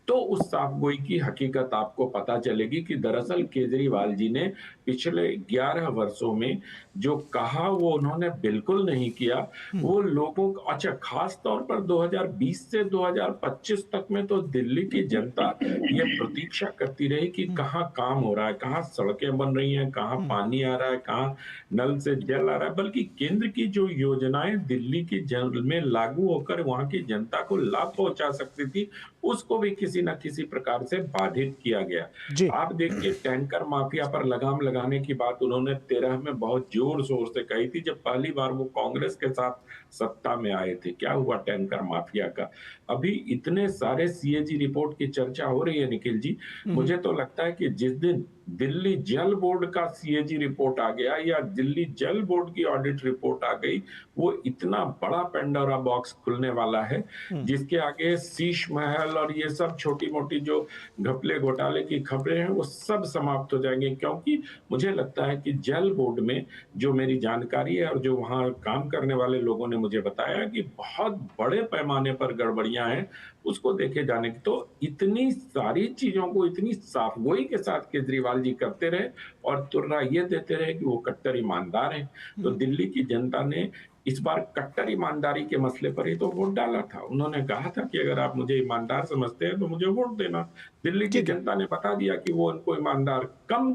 तो उस साफ गोई की हकीकत आपको पता चलेगी कि दरअसल केजरीवाल जी ने पिछले 11 वर्षों में जो कहा वो उन्होंने बिल्कुल नहीं किया। वो लोगों को, अच्छा खास तौर पर 2020 से 2025 तक में तो दिल्ली की जनता ये प्रतीक्षा करती रही कि कहाँ काम हो रहा है, कहाँ सड़कें बन रही हैं, कहाँ पानी आ रहा है, कहाँ नल से जल आ रहा है। बल्कि केंद्र की जो योजनाएं दिल्ली की जल में लागू होकर वहां की जनता को लाभ पहुंचा सकती थी, उसको भी किसी न किसी प्रकार से बाधित किया गया। आप देखिए टैंकर माफिया पर लगाम लगाने की बात उन्होंने 13 में बहुत जोर शोर से कही थी, जब पहली बार वो कांग्रेस के साथ सत्ता में आए थे। क्या हुआ टैंकर माफिया का? अभी इतने सारे सीएजी रिपोर्ट की चर्चा हो रही है निखिल जी, मुझे तो लगता है कि जिस दिन दिल्ली जल बोर्ड का सीएजी रिपोर्ट आ गया या दिल्ली जल बोर्ड की ऑडिट रिपोर्ट आ गई, वो इतना बड़ा पेंडोरा बॉक्स खुलने वाला है जिसके आगे शीश महल और ये सब छोटी मोटी जो घपले घोटाले की खबरें हैं वो सब समाप्त हो जाएंगे। क्योंकि मुझे लगता है कि जल बोर्ड में जो मेरी जानकारी है और जो वहां काम करने वाले लोगों ने मुझे बताया कि बहुत बड़े पैमाने पर गड़बड़ियां हैं, उसको देखे जाने की। तो इतनी सारी चीजों को इतनी साफगोई के साथ केजरीवाल जी करते रहे और तुर्रा ये देते रहे कि वो कट्टर ईमानदार हैं। तो दिल्ली की जनता ने इस बार कट्टर ईमानदारी के मसले पर ही तो वोट डाला था। उन्होंने कहा था कि अगर आप मुझे ईमानदार समझते हैं तो मुझे वोट देना। दिल्ली की जनता ने बता दिया कि वो उनको ईमानदार कम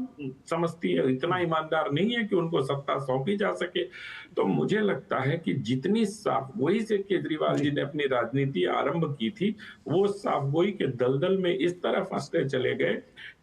समझती है, इतना ईमानदार नहीं है कि उनको सत्ता सौंपी जा सके। तो मुझे लगता है कि जितनी साफगोई से केजरीवाल जी ने अपनी राजनीति आरंभ की थी, वो साफगोई के दलदल में इस तरह फंसते चले गए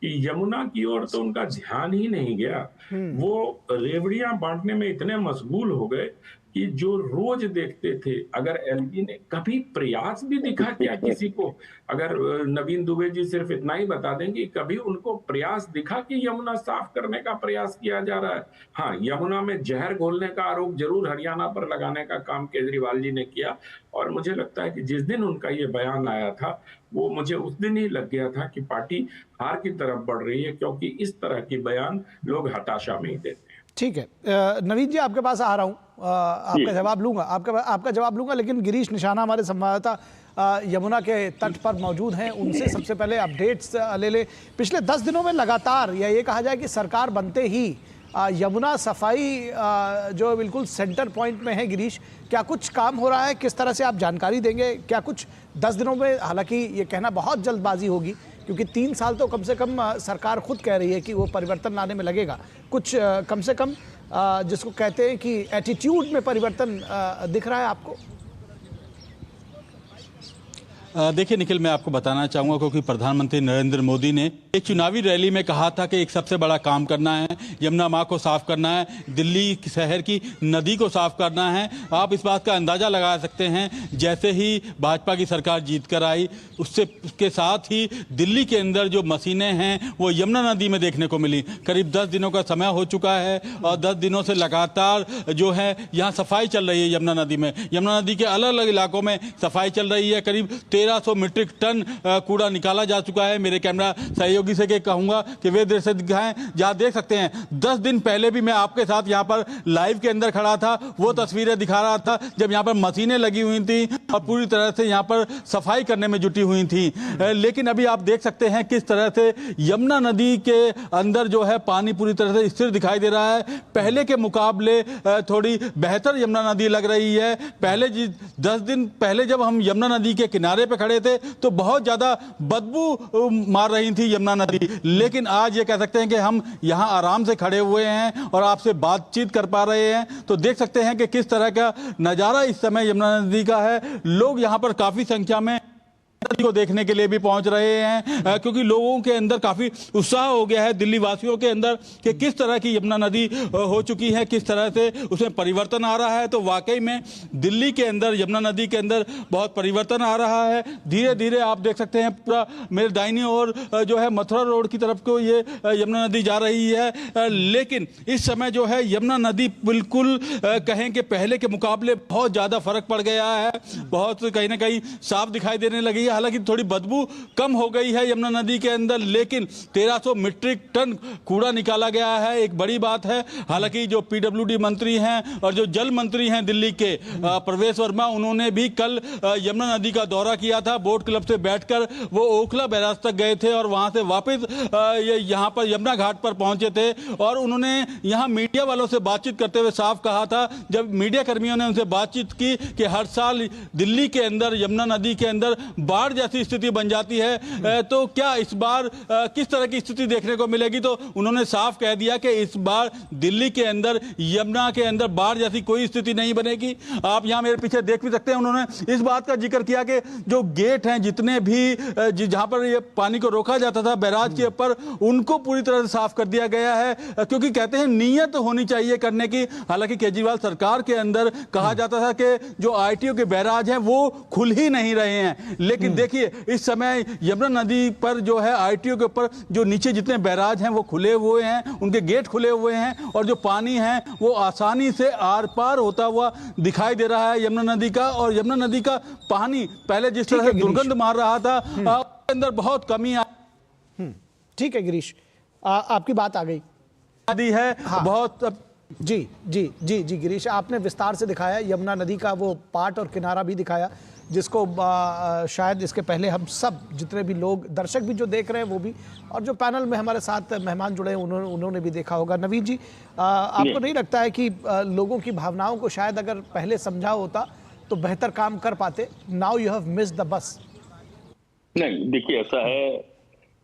कि यमुना की ओर तो उनका ध्यान ही नहीं गया। वो रेवड़ियां बांटने में इतने मशगूल हो गए कि जो रोज देखते थे, अगर एलजी ने कभी प्रयास भी दिखा क्या किसी को, अगर नवीन दुबे जी सिर्फ इतना ही बता दें कि कभी उनको प्रयास दिखा कि यमुना साफ करने का प्रयास किया जा रहा है। हाँ, यमुना में जहर घोलने का आरोप जरूर हरियाणा पर लगाने का काम केजरीवाल जी ने किया, और मुझे लगता है कि जिस दिन उनका ये बयान आया था, वो मुझे उस दिन ही लग गया था कि पार्टी हार की तरफ बढ़ रही है, क्योंकि इस तरह के बयान लोग हताशा में ही देते हैं। ठीक है, नवीन जी आपके पास आ रहा हूं, आपका जवाब लूंगा, आपका जवाब लूंगा, लेकिन गिरीश निशाना हमारे संवाददाता यमुना के तट पर मौजूद हैं, उनसे सबसे पहले अपडेट्स ले पिछले 10 दिनों में लगातार, या ये कहा जाए कि सरकार बनते ही यमुना सफाई जो बिल्कुल सेंटर पॉइंट में है, गिरीश क्या कुछ काम हो रहा है, किस तरह से आप जानकारी देंगे? क्या कुछ 10 दिनों में, हालांकि ये कहना बहुत जल्दबाजी होगी क्योंकि 3 साल तो कम से कम सरकार खुद कह रही है कि वो परिवर्तन लाने में लगेगा, कुछ कम से कम जिसको कहते हैं कि एटीट्यूड में परिवर्तन दिख रहा है आपको? देखिए निखिल, मैं आपको बताना चाहूँगा क्योंकि प्रधानमंत्री नरेंद्र मोदी ने एक चुनावी रैली में कहा था कि एक सबसे बड़ा काम करना है, यमुना माँ को साफ करना है, दिल्ली शहर की नदी को साफ करना है। आप इस बात का अंदाज़ा लगा सकते हैं, जैसे ही भाजपा की सरकार जीत कर आई, उसके साथ ही दिल्ली के अंदर जो मशीनें हैं वो यमुना नदी में देखने को मिली। करीब 10 दिनों का समय हो चुका है और 10 दिनों से लगातार जो है यहाँ सफाई चल रही है यमुना नदी में। यमुना नदी के अलग अलग इलाकों में सफाई चल रही है। करीब 1300 मीट्रिक टन कूड़ा निकाला जा चुका है। मेरे कैमरा सहयोगी से कहूंगा कि वे दृश्य दिखाएं, जहां देख सकते हैं 10 दिन पहले भी मैं आपके साथ यहां पर लाइव के अंदर खड़ा था, वो तस्वीरें दिखा रहा था जब यहां पर मशीनें लगी हुई थी और पूरी तरह से यहां पर सफाई करने में जुटी हुई थी। लेकिन अभी आप देख सकते हैं किस तरह से यमुना नदी के अंदर जो है पानी पूरी तरह से स्थिर दिखाई दे रहा है। पहले के मुकाबले थोड़ी बेहतर यमुना नदी लग रही है। पहले 10 दिन पहले जब हम यमुना नदी के किनारे पे खड़े थे तो बहुत ज्यादा बदबू मार रही थी यमुना नदी, लेकिन आज ये कह सकते हैं कि हम यहां आराम से खड़े हुए हैं और आपसे बातचीत कर पा रहे हैं। तो देख सकते हैं कि किस तरह का नजारा इस समय यमुना नदी का है। लोग यहां पर काफी संख्या में नदी को देखने के लिए भी पहुंच रहे हैं, क्योंकि लोगों के अंदर काफी उत्साह हो गया है, दिल्ली वासियों के अंदर, कि किस तरह की यमुना नदी हो चुकी है, किस तरह से उसमें परिवर्तन आ रहा है। तो वाकई में दिल्ली के अंदर यमुना नदी के अंदर बहुत परिवर्तन आ रहा है। धीरे धीरे आप देख सकते हैं पूरा मेरे दाहिनी ओर जो है मथुरा रोड की तरफ को ये यमुना नदी जा रही है। लेकिन इस समय जो है यमुना नदी बिल्कुल कहें कि पहले के मुकाबले बहुत ज्यादा फर्क पड़ गया है, बहुत कहीं ना कहीं साफ दिखाई देने लगी है। हालांकि थोड़ी बदबू कम हो गई है यमुना नदी के अंदर, लेकिन 1300 मीट्रिक टन कूड़ा निकाला गया है, एक बड़ी बात है। हालांकि जो पीडब्ल्यूडी मंत्री हैं और जो जल मंत्री हैं दिल्ली के प्रवेश वर्मा, उन्होंने भी कल यमुना नदी का दौरा किया था। बोट क्लब से बैठकर वो ओखला बैराज तक गए थे और वहां से वापस यहाँ पर यमुना घाट पर पहुंचे थे और उन्होंने यहाँ मीडिया वालों से बातचीत करते हुए साफ कहा था, जब मीडिया कर्मियों ने उनसे बातचीत की कि हर साल दिल्ली के अंदर यमुना नदी के अंदर बाढ़ जैसी स्थिति बन जाती है, तो क्या इस बार किस तरह की स्थिति देखने को मिलेगी? तो उन्होंने साफ कह दिया कि इस बार दिल्ली के अंदर यमुना के अंदर बाढ़ जैसी कोई स्थिति नहीं बनेगी। आप यहां मेरे पीछे देख भी सकते हैं, उन्होंने इस बात का जिक्र किया कि जो गेट हैं जितने भी जहां पर ये पानी को रोका जाता था बैराज के ऊपर, उनको पूरी तरह से साफ कर दिया गया है, क्योंकि कहते हैं नीयत होनी चाहिए करने की। हालांकि केजरीवाल सरकार के अंदर कहा जाता था कि जो आईटीओ के बैराज हैं वो खुल ही नहीं रहे हैं, लेकिन देखिए इस समय यमुना नदी पर जो है आईटीओ के ऊपर जो नीचे जितने बैराज हैं वो खुले हुए हैं, उनके गेट खुले हुए हैं और जो पानी है वो आसानी से आर पार होता हुआ दिखाई दे रहा है यमुना नदी का। और यमुना नदी का पानी पहले जिस तरह से दुर्गंध मार रहा था, अंदर बहुत कमी आई। ठीक है गिरीश, आपकी बात आ गई। नदी है बहुत जी गिरीश, आपने विस्तार से दिखाया यमुना नदी का वो पाट और किनारा भी दिखाया। जिसको शायद इसके पहले हम सब जितने भी लोग दर्शक भी जो देख रहे हैं वो भी, और जो पैनल में हमारे साथ मेहमान जुड़े हैं उन्होंने भी देखा होगा। नवीन जी, आपको नहीं लगता है कि लोगों की भावनाओं को शायद अगर पहले समझा होता तो बेहतर काम कर पाते? Now you have missed the bus. नहीं, देखिए ऐसा है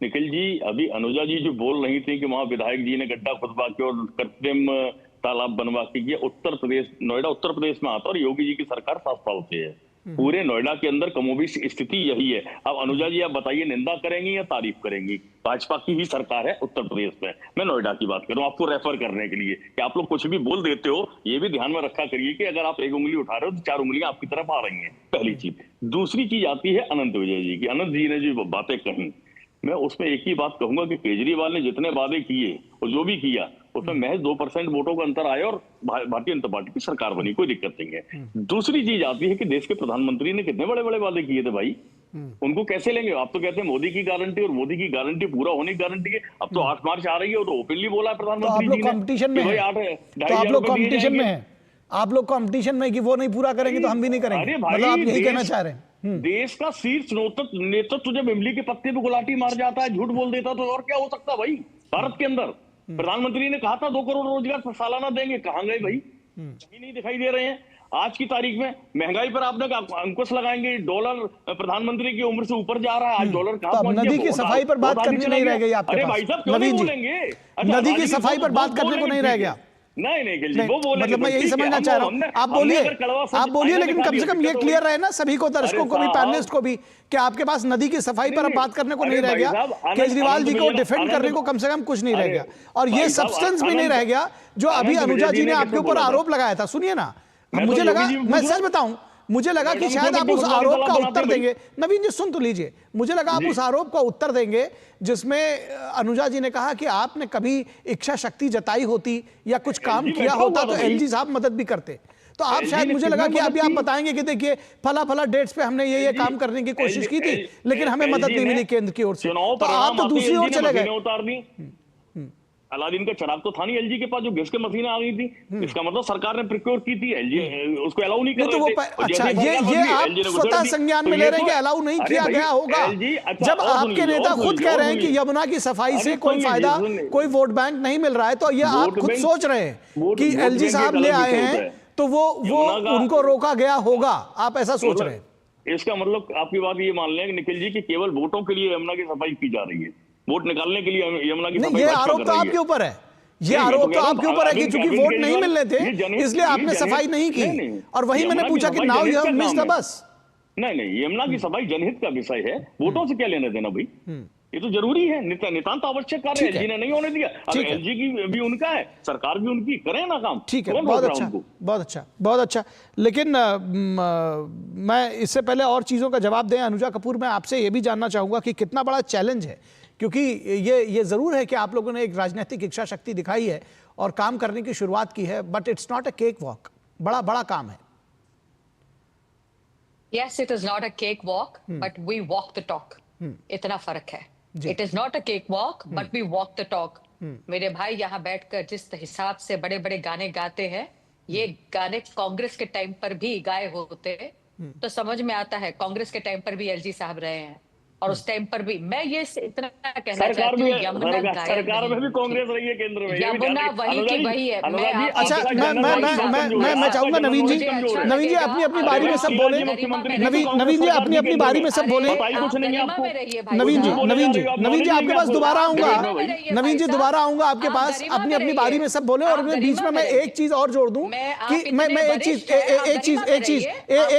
निखिल जी, अभी अनुजा जी जो बोल रही थी कि वहां विधायक जी ने गड्ढा खुदवा के और कृत्रिम तालाब बनवा के किया, उत्तर प्रदेश, नोएडा उत्तर प्रदेश में आता और योगी जी की सरकार 7 साल से है। पूरे नोएडा के अंदर कमोबेश स्थिति यही है। अब अनुजा जी आप बताइए, निंदा करेंगी या तारीफ करेंगी? भाजपा की ही सरकार है उत्तर प्रदेश में। मैं नोएडा की बात करूं आपको रेफर करने के लिए कि आप लोग कुछ भी बोल देते हो, ये भी ध्यान में रखा करिए कि अगर आप एक उंगली उठा रहे हो तो 4 उंगलियां आपकी तरफ आ रही हैं, पहली चीज। दूसरी चीज आती है अनंत विजय जी की। अनंत जी ने जो बातें कही, मैं उसमें एक ही बात कहूंगा कि केजरीवाल ने जितने वादे किए और जो भी किया उसमें महज 2% वोटों का अंतर आया और भारतीय जनता पार्टी की सरकार बनी, कोई दिक्कत नहीं है। दूसरी चीज आती है कि देश के प्रधानमंत्री ने कितने बड़े बड़े वादे किए थे भाई, उनको कैसे लेंगे? आप तो कहते हैं मोदी की गारंटी, और मोदी की गारंटी पूरा होने की गारंटी है। अब तो 8 मार्च आ रही है, तो ओपनली बोला है प्रधानमंत्री जी ने। कंपटीशन में है, तो आप लोग कंपटीशन में है, आप लोग कंपटीशन में कि वो नहीं पूरा करेंगे तो हम भी नहीं करेंगे, मतलब आप यही कहना चाह रहे हैं? देश का शीर्ष नेतृत्व जब इमली के पत्ते पे गुलाटी मार जाता है, झूठ बोल देता, तो और क्या हो सकता भाई भारत के अंदर? प्रधानमंत्री ने कहा था 2 करोड़ रोजगार सालाना देंगे, कहां गए भाई? कहीं नहीं दिखाई दे रहे हैं। आज की तारीख में महंगाई पर आपने अंकुश लगाएंगे, डॉलर प्रधानमंत्री की उम्र से ऊपर जा रहा है, आज डॉलर कहां पहुंच गया? नदी की सफाई पर बात करनी नहीं रह गई आपके पास? भाई साहब नवीन जी, नदी की सफाई पर बात करने को नहीं रह गया? नहीं, वो बोलेंगे, मतलब मैं यही समझना चाह रहा हूँ। आप बोलिए, लेकिन कम से कम ये क्लियर रहे ना सभी को, दर्शकों को भी, पैनलिस्ट को भी, कि आपके पास नदी की सफाई पर अब बात करने को नहीं रह गया, केजरीवाल जी को डिफेंड करने को कम से कम कुछ नहीं रह गया, और ये सब्सटेंस भी नहीं रह गया जो अभी अनुजा जी ने आपके ऊपर आरोप लगाया था। सुनिए ना, मुझे लगा, मैं सच बताऊं, मुझे लगा कि शायद आप उस आरोप का उत्तर देंगे। नवीन जी सुन तो लीजिए, मुझे लगा आप उस आरोप का उत्तर देंगे जिसमें अनुजा जी ने कहा कि आपने कभी इच्छा शक्ति जताई होती या कुछ काम किया होता तो एलजी साहब मदद भी करते। तो आप शायद, मुझे लगा कि अभी आप बताएंगे कि देखिए फला डेट्स पे हमने ये काम करने की कोशिश की थी लेकिन हमें मदद नहीं मिली केंद्र की ओर से, तो आप तो दूसरी ओर चले गए। अलादीन का चराग तो था नहीं एलजी के पास, जो गैस की मशीनें आ गई थी, इसका मतलब सरकार ने प्रिक्योर की थी, एलजी उसको अलाउ नहीं कर रहे थे। अच्छा, ये आप स्वतः संज्ञान में ले रहे हैं कि अलाउ नहीं किया गया होगा, जब आपके नेता खुद कह रहे हैं कि यमुना की सफाई से कोई फायदा, कोई वोट बैंक नहीं मिल रहा है, तो ये आप खुद सोच रहे हैं कि एलजी साहब ले आए हैं तो वो उनको रोका गया होगा, आप ऐसा सोच रहे हैं? इसका मतलब आपकी बात ये मान लें निखिल जी कि केवल वोटों के लिए यमुना की सफाई की जा रही है, वोट निकालने के लिए यमुना की सफाई। ये आरोप तो आपके ऊपर है, ये आरोप तो आपके ऊपर है कि चूंकि वोट नहीं मिलने थे इसलिए आपने सफाई नहीं की, और वही मैंने पूछा कि now you have missed the bus. नहीं, यमुना की सफाई जनहित का विषय है, वोटों से क्या लेना देना भाई? ये तो जरूरी है, नितांत आवश्यक कार्य है, एलजी ने नहीं होने दिया। अब एलजी की भी उनका है, सरकार भी उनकी, करें ना काम। ठीक है, बहुत अच्छा। लेकिन मैं इससे पहले और चीजों का जवाब दें, अनुजा कपूर, मैं आपसे ये भी जानना चाहूंगा कि कितना बड़ा चैलेंज है, क्योंकि ये जरूर है कि आप लोगों ने एक राजनीतिक इच्छा शक्ति दिखाई है और काम करने की शुरुआत की है, but it's not a cake walk, बड़ा काम है। Yes, it is not a cake walk, but we walk the talk. इतना फर्क है। It is not a cake walk, but we walk the talk. मेरे भाई यहाँ बैठकर जिस हिसाब से बड़े बड़े गाने गाते हैं, ये गाने कांग्रेस के टाइम पर भी गाए होते, तो समझ में आता है कांग्रेस के टाइम पर भी एलजी साहब रहे हैं, और उस टाइम पर भी मैं ये इतना कहना चाहती हूँ, यमुना सरकार में भी कांग्रेस रही है, केंद्र में यमुना वही की वही है। अच्छा, मैं चाहूंगा नवीन जी अपनी बारी में सब बोले। नवीन जी अपनी बारी में सब बोले। नवीन जी आपके पास दोबारा आऊंगा, नवीन जी दोबारा आऊंगा आपके पास, अपनी बारी में सब बोले। और बीच में मैं एक चीज और जोड़ दूं कि मैं एक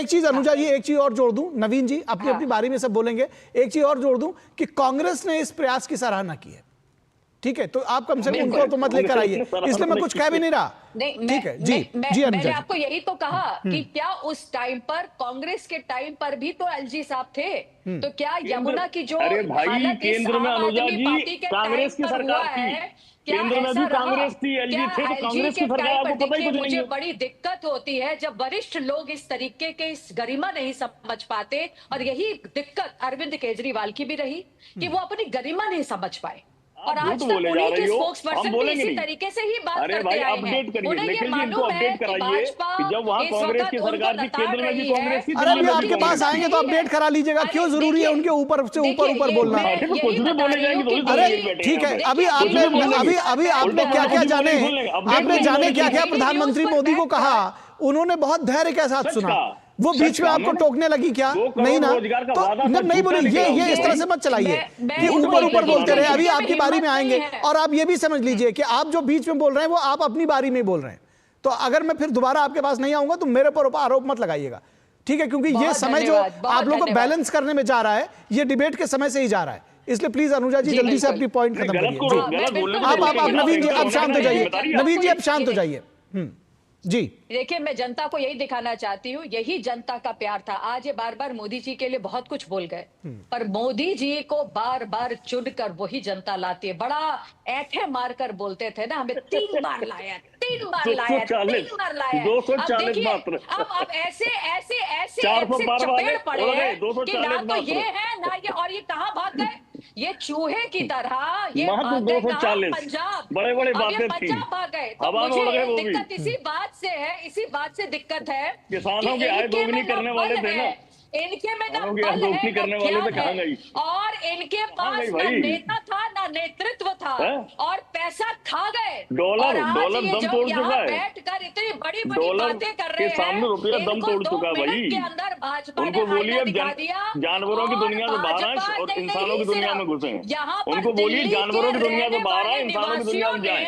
चीज अनुजा जी, एक चीज और जोड़ दूं। नवीन जी अपनी बारी में सब बोलेंगे, एक चीज और जोड़ दूं कि कांग्रेस ने इस प्रयास की सराहना की है, ठीक है? तो आप कम से कम उनको तो मत लेकर आइए, इसलिए मैं कुछ कह भी नहीं रहा। ठीक है जी, मैंने आपको यही तो कहा कि क्या उस टाइम पर, कांग्रेस के टाइम पर भी तो एलजी साहब थे, तो क्या यमुना की जो हालत केंद्र में अनुजा जी कांग्रेस की सरकार थी, केंद्र में भी कांग्रेस थी, एलजी थे, तो कांग्रेस की सरकार, आपको पता ही कुछ नहीं है। मुझे बड़ी दिक्कत होती है जब वरिष्ठ लोग इस तरीके के इस गरिमा नहीं समझ पाते, और यही दिक्कत अरविंद केजरीवाल की भी रही कि वो अपनी गरिमा नहीं समझ पाए। और आज झूठ तक बोले जा उन्हीं के रही हो, स्पोक्सपर्सन हम भी बोलेंगे इसी नहीं। तरीके से ही बात अरे करते भाई आए हैं। अपडेट करिए, उन्हें ये निखिल जी इनको मालूम है अपडेट कि कराइए भाजपा कि जब वहाँ इस कांग्रेस वक्त की उनको सरकार थी, नकार केंद्र में भी रही है। कांग्रेस की, अरे दिल्ली अभी में भी आपके पास कांग्रेस आएंगे तो अपडेट करा लीजिएगा, क्यों जरूरी है उनके ऊपर से ऊपर बोलना? कुछ भी बोले जाएंगे तो अरे ठीक है, अभी आपने क्या क्या जाने, आपने जाने क्या क्या प्रधानमंत्री मोदी को कहा, उन्होंने बहुत धैर्य के साथ सुना, वो बीच में आपको टोकने लगी क्या? नहीं ना, तो जब नहीं बोली ये इस तरह से मत चलाइए कि ऊपर बोलते रहे। अभी आपकी बारी में आएंगे और आप ये भी समझ लीजिए कि आप जो बीच में बोल रहे हैं वो आप अपनी बारी में बोल रहे हैं। तो अगर मैं फिर दोबारा आपके पास नहीं आऊंगा तो मेरे पर आरोप मत लगाइएगा, ठीक है? क्योंकि ये समय जो आप लोग को बैलेंस करने में जा रहा है, ये डिबेट के समय से ही जा रहा है, इसलिए प्लीज अनुजा जी जल्दी से अपनी पॉइंट खत्म करिए। आप नवीन जी अब शांत हो जाइए, नवीन जी अब शांत हो जाइए। जी देखिए, मैं जनता को यही दिखाना चाहती हूँ, यही जनता का प्यार था। आज ये बार बार मोदी जी के लिए बहुत कुछ बोल गए, पर मोदी जी को बार बार चुनकर वही जनता लाती है। बड़ा ऐठे मारकर बोलते थे ना, हमें 3 बार लाया, 3 बार लाया, 3 बार लाया। 240 मात्र। अब ऐसे चपेट पड़े हैं कि ना तो ये है ना ये, और ये कहाँ भाग गए? ये चूहे की तरह ये भाग गए कहाँ? पंजाब। बड़े-बड़े अब ये बातें थी, पंजाब भाग गए। तो हवा में उड़ गए वो भी। दिक्कत इसी बात से है, इसी बात से दिक्कत है किसानों की आय दोगुनी करने वाले थे ना, इनके में ना किसानों की बल आय दोगुनी है ना करने वाले थे, क्या कहाँ है, गई? और इनके पास ना नेता था ना नेतृत्व था, और पैसा खा गए। डॉलर दम तोड़ चुका है, बैठकर इतनी बड़ी डॉलर बातें कर रहे के हैं, सामने रुपया दम तोड़ चुका है भाई। के अंदर भाजपा ने उनको बोलिए आईना दिखा दिया। जानवरों की दुनिया से बाहर आए और इंसानों की दुनिया में घुसे। उनको बोलिए जानवरों की दुनिया से बाहर आए, इंसानों की दुनिया में जाए।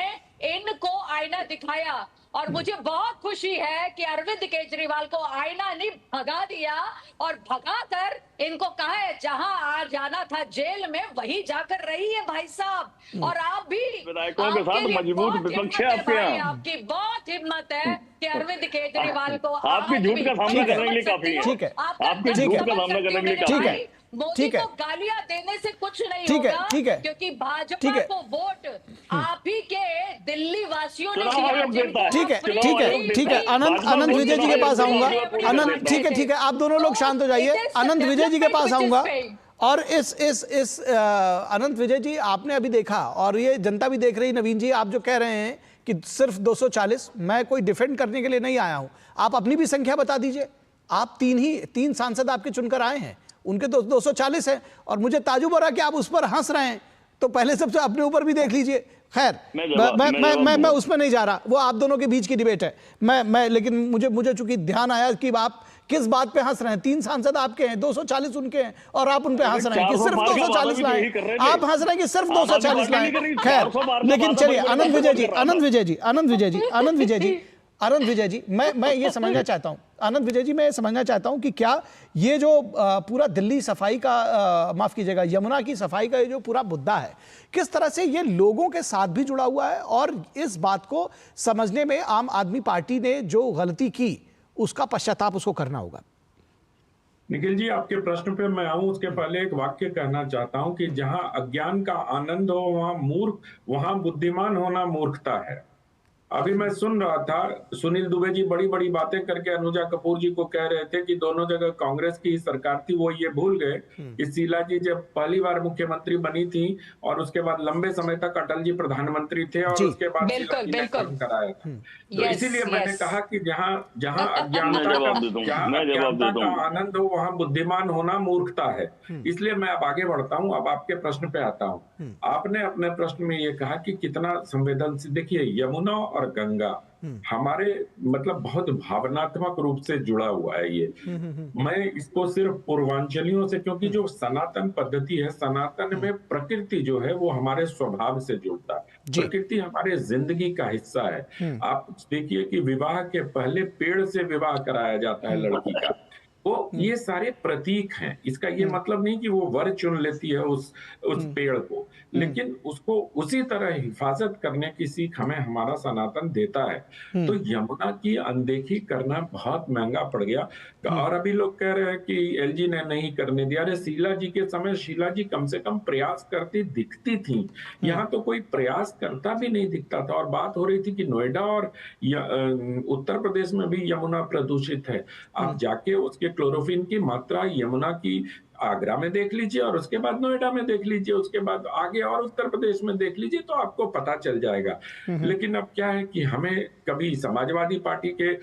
इनको आईना दिखाया, और मुझे बहुत खुशी है कि अरविंद केजरीवाल को आईना नहीं भगा दिया, और भगाकर इनको कहा है जहां आज जाना था जेल में वही जाकर रही है भाई साहब। और आप भी विधायकों के साथ मजबूत विपक्ष है आपके यहाँ, आपकी बहुत हिम्मत है कि अरविंद केजरीवाल को आपकी झूठ का सामना करने के लिए काफी है, ठीक है, आपके झूठ का सामना करने के लिए काफी है। मोदी को गालियां देने से कुछ नहीं होगा, क्योंकि भाजपा को वोट आप ही के दिल्ली वासियों ने दिया। ठीक है, अनंत विजय जी के पास आऊंगा। अनंत ठीक है, आप दोनों लोग शांत हो जाइए। अनंत विजय जी के पास आऊंगा। और इस अनंत विजय जी, आपने अभी देखा और ये जनता भी देख रही, नवीन जी आप जो कह रहे हैं कि सिर्फ 240, मैं कोई डिफेंड करने के लिए नहीं आया हूं, आप अपनी भी संख्या बता दीजिए। आप 3 सांसद आपके चुनकर आए हैं, उनके 240 है, और मुझे ताजुब हो रहा है कि आप उस पर हंस रहे हैं, तो पहले सबसे अपने ऊपर भी देख लीजिए। खैर मैं उसमें नहीं जा रहा, वो आप दोनों के बीच की डिबेट है। लेकिन मुझे चूंकि ध्यान आया कि आप किस बात पे हंस रहे हैं। 3 सांसद आपके हैं, 240 उनके हैं, और आप उन पे हंस रहे हैं कि सिर्फ 240 लाए। आप हंस रहे हैं कि सिर्फ 240 लाए। खैर, लेकिन चलिए अनंत विजय जी, मैं ये समझना चाहता हूं, आनंद विजय जी, मैं ये समझना चाहता हूं कि क्या ये जो पूरा दिल्ली सफाई का, माफ कीजिएगा, यमुना की सफाई का ये जो पूरा मुद्दा है, किस तरह से ये लोगों के साथ भी जुड़ा हुआ है, और इस बात को समझने में आम आदमी पार्टी ने जो गलती की उसका पश्चाताप उसको करना होगा। निखिल जी, आपके प्रश्न पे मैं आऊं उसके पहले एक वाक्य कहना चाहता हूं कि जहां अज्ञान का आनंद हो वहां बुद्धिमान होना मूर्खता है। अभी मैं सुन रहा था, सुनील दुबे जी बड़ी बड़ी बातें करके अनुजा कपूर जी को कह रहे थे कि दोनों जगह कांग्रेस की सरकार थी। वो ये भूल गए कि शीला जी जब पहली बार मुख्यमंत्री बनी थी और उसके बाद लंबे समय तक अटल जी प्रधानमंत्री थे, और उसके बाद शीला जी ने काम कराया था। तो इसीलिए मैंने कहा कि जहां अज्ञानता का आनंद हो वहां बुद्धिमान होना मूर्खता है। इसलिए मैं अब आगे बढ़ता हूं, अब आपके प्रश्न पे आता हूं। आपने अपने प्रश्न में ये कहा कि कितना संवेदनशील, देखिए यमुना और गंगा हमारे मतलब बहुत भावनात्मक रूप से जुड़ा हुआ है ये। मैं इसको सिर्फ पूर्वांचलियों से, क्योंकि जो सनातन पद्धति है, सनातन में प्रकृति जो है वो हमारे स्वभाव से जुड़ता है। प्रकृति हमारे जिंदगी का हिस्सा है। आप देखिए कि विवाह के पहले पेड़ से विवाह कराया जाता है लड़की का। तो ये सारे प्रतीक हैं। इसका ये मतलब नहीं कि वो वर चुन लेती है उस पेड़ को, लेकिन उसको उसी तरह हिफाजत करने की सीख हमें हमारा सनातन देता है। तो यमुना की अनदेखी करना बहुत महंगा पड़ गया। और अभी लोग कह रहे हैं कि एलजी ने नहीं करने दिया। अरे शीला जी के समय शीला जी कम से कम प्रयास करती दिखती थी, यहाँ तो कोई प्रयास करता भी नहीं दिखता था। और बात हो रही थी कि नोएडा और उत्तर प्रदेश में भी यमुना प्रदूषित है। आप जाके उसके क्लोरोफिन की मात्रा यमुना की आगरा में देख लीजिए और उसके बाद नोएडा में देख लीजिए, उसके बाद आगे और उत्तर प्रदेश में देख लीजिए, तो आपको पता चल जाएगा। लेकिन अब क्या है कि हमें कभी समाजवादी पार्टी के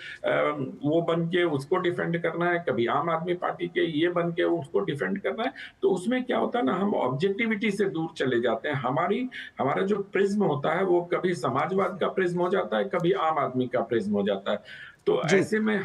वो बन के उसको डिफेंड करना है, कभी आम आदमी पार्टी के ये बन के उसको डिफेंड करना है, तो उसमें क्या होता है ना, हम ऑब्जेक्टिविटी से दूर चले जाते हैं। हमारा जो प्रिज्म होता है वो कभी समाजवाद का प्रिज्म हो जाता है, कभी आम आदमी का प्रिज्म हो जाता है। तो ऐसे में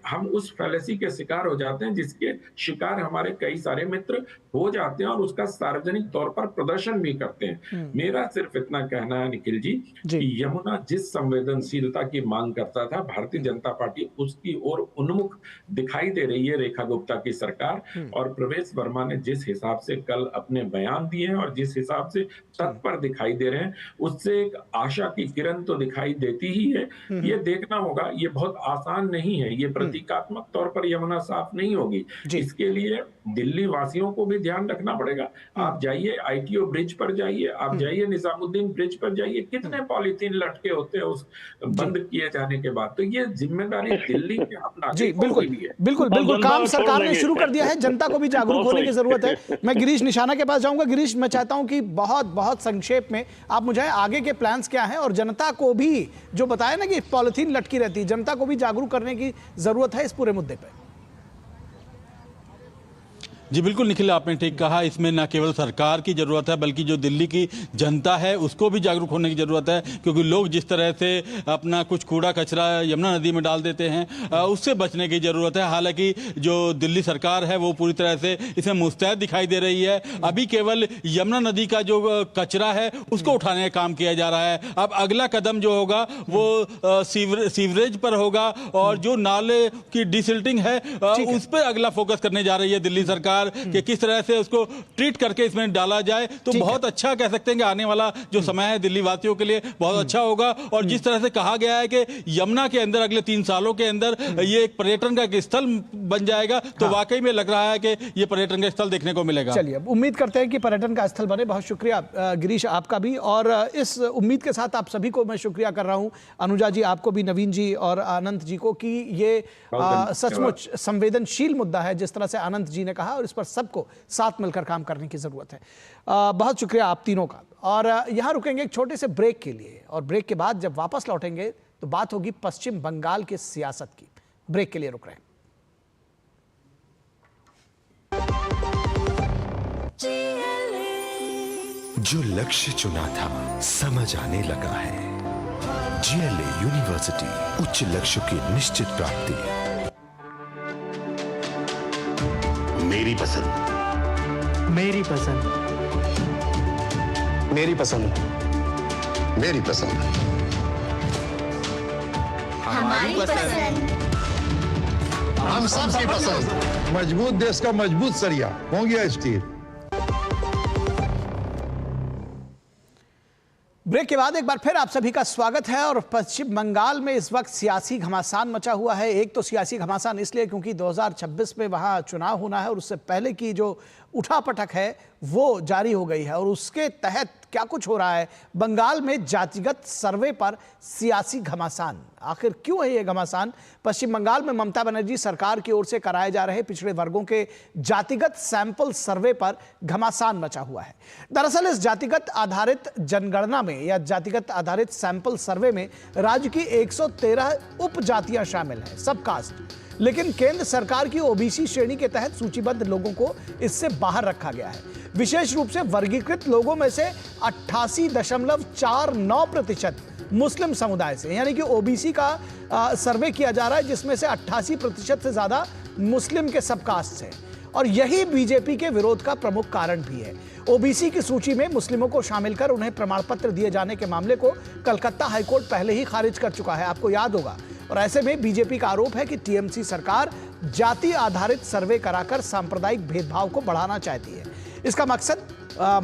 हम उस फैलेसी के शिकार हो जाते हैं, जिसके शिकार हमारे कई सारे मित्र हो जाते हैं और उसका सार्वजनिक तौर पर प्रदर्शन भी करते हैं। मेरा सिर्फ इतना कहना है निखिल जी कि यमुना जिस संवेदनशीलता की मांग करता था, भारतीय जनता पार्टी उसकी ओर उन्मुख दिखाई दे रही है, रेखा गुप्ता की सरकार। और प्रवेश वर्मा ने जिस हिसाब से कल अपने बयान दिए हैं और जिस हिसाब से तत्पर दिखाई दे रहे हैं, उससे एक आशा की किरण तो दिखाई देती ही है। ये देखना होगा, ये बहुत आसान नहीं है, ये प्रतीकात्मक तौर पर यमुना साफ नहीं होगी। इसके लिए दिल्ली वासियों को भी ध्यान रखना पड़ेगा। आप जाइए आईटीओ ब्रिज पर जाइए, आप जाइए निजामुद्दीन ब्रिज पर जाइए, कितने पॉलीथीन लटके होते हैं उस बंद किए जाने के बाद। तो ये जिम्मेदारी दिल्ली के अपना जी बिल्कुल काम सरकार ने शुरू कर दिया है, जनता को भी जागरूक होने की जरूरत है। मैं गिरीश निशाना के पास जाऊंगा। गिरीश, मैं चाहता हूं कि बहुत संक्षेप में आप मुझे आगे के प्लान्स क्या हैं और जनता को भी जो बताया ना कि पॉलिथीन लटकी रहती है, जनता को भी जागरूक करने की जरूरत है इस पूरे मुद्दे पे। जी बिल्कुल निखिल, आपने ठीक कहा। इसमें न केवल सरकार की ज़रूरत है बल्कि जो दिल्ली की जनता है उसको भी जागरूक होने की ज़रूरत है, क्योंकि लोग जिस तरह से अपना कुछ कूड़ा कचरा यमुना नदी में डाल देते हैं, उससे बचने की ज़रूरत है। हालांकि जो दिल्ली सरकार है वो पूरी तरह से इसमें मुस्तैद दिखाई दे रही है। अभी केवल यमुना नदी का जो कचरा है उसको उठाने का काम किया जा रहा है। अब अगला कदम जो होगा वो सीवरेज पर होगा और जो नाले की डिसिल्टिंग है उस पर अगला फोकस करने जा रही है दिल्ली सरकार कि किस तरह से उसको ट्रीट करके इसमें डाला जाए। तो बहुत अच्छा कह सकते हैं कि आने वाला जो समय है दिल्ली वासियों के लिए बहुत अच्छा होगा। और जिस तरह से कहा गया है कि यमुना के अंदर अगले 3 सालों के अंदर ये एक पर्यटन का एक स्थल बन जाएगा, तो वाकई में लग रहा है कि ये पर्यटन का स्थल देखने को मिलेगा। चलिए, उम्मीद करते हैं कि पर्यटन का स्थल बने। बहुत शुक्रिया गिरीश आपका भी, और इस उम्मीद के साथ आप सभी को मैं शुक्रिया कर रहा हूं, अनुजा जी आपको भी, नवीन जी और आनंद जी को, कि ये सचमुच संवेदनशील मुद्दा है जिस तरह से आनंद जी ने कहा, और इस पर सबको साथ मिलकर काम करने की जरूरत है। बहुत शुक्रिया आप तीनों का। और यहां रुकेंगे एक छोटे से ब्रेक के लिए, और ब्रेक के बाद जब वापस लौटेंगे तो बात होगी पश्चिम बंगाल की सियासत की। ब्रेक के लिए रुक रहे हैं। जो लक्ष्य चुना था समझ आने लगा है। जीएलए यूनिवर्सिटी, उच्च लक्ष्य की निश्चित प्राप्ति। मेरी पसंद, मेरी पसंद, मेरी पसंद, मेरी पसंद, हमारी पसंद, हम सबकी पसंद। मजबूत देश का मजबूत सरिया होंगे स्टील। ब्रेक के बाद एक बार फिर आप सभी का स्वागत है। और पश्चिम बंगाल में इस वक्त सियासी घमासान मचा हुआ है। एक तो सियासी घमासान इसलिए क्योंकि 2026 में वहां चुनाव होना है और उससे पहले की जो उठापटक है वो जारी हो गई है। और उसके तहत क्या कुछ हो रहा है बंगाल में, जातिगत सर्वे पर सियासी घमासान। आखिर क्यों है ये घमासान? पश्चिम बंगाल में ममता बनर्जी सरकार की ओर से कराए जा रहे पिछड़े वर्गों के जातिगत सैंपल सर्वे पर घमासान मचा हुआ है। दरअसल इस जातिगत आधारित जनगणना में या जातिगत आधारित सैंपल सर्वे में राज्य की 113 उपजातियां शामिल हैं, सब कास्ट। लेकिन केंद्र सरकार की ओबीसी श्रेणी के तहत सूचीबद्ध लोगों को इससे बाहर रखा गया है। विशेष रूप से वर्गीकृत लोगों में से 88.49% मुस्लिम समुदाय से, यानी कि ओबीसी का सर्वे किया जा रहा है जिसमें से 88% से ज्यादा मुस्लिम के सबकास्ट से। और यही बीजेपी के विरोध का प्रमुख कारण भी है। ओबीसी की सूची में मुस्लिमों को शामिल कर उन्हें प्रमाण पत्र दिए जाने के मामले को कलकत्ता हाईकोर्ट पहले ही खारिज कर चुका है, आपको याद होगा। और ऐसे में बीजेपी का आरोप है कि टीएमसी सरकार जाति आधारित सर्वे कराकर सांप्रदायिक भेदभाव को बढ़ाना चाहती है। इसका मकसद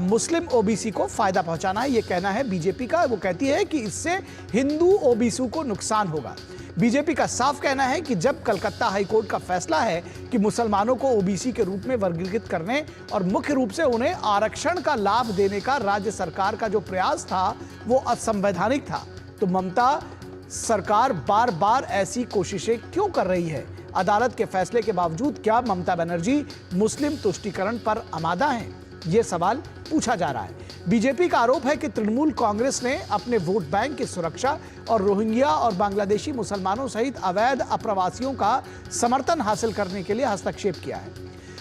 मुस्लिम ओबीसी को फायदा पहुंचाना है, यह कहना है बीजेपी का। वो कहती है कि इससे हिंदू ओबीसी को नुकसान होगा। बीजेपी का साफ कहना है कि जब कलकत्ता हाईकोर्ट का फैसला है कि मुसलमानों को ओबीसी के रूप में वर्गीकृत करने और मुख्य रूप से उन्हें आरक्षण का लाभ देने का राज्य सरकार का जो प्रयास था वो असंवैधानिक था, तो ममता सरकार बार बार ऐसी कोशिशें क्यों कर रही है? अदालत के फैसले के बावजूद क्या ममता बनर्जी मुस्लिम तुष्टीकरण पर आमादा हैं? यह सवाल पूछा जा रहा है। बीजेपी का आरोप है कि तृणमूल कांग्रेस ने अपने वोट बैंक की सुरक्षा और रोहिंग्या और बांग्लादेशी मुसलमानों सहित अवैध अप्रवासियों का समर्थन हासिल करने के लिए हस्तक्षेप किया है।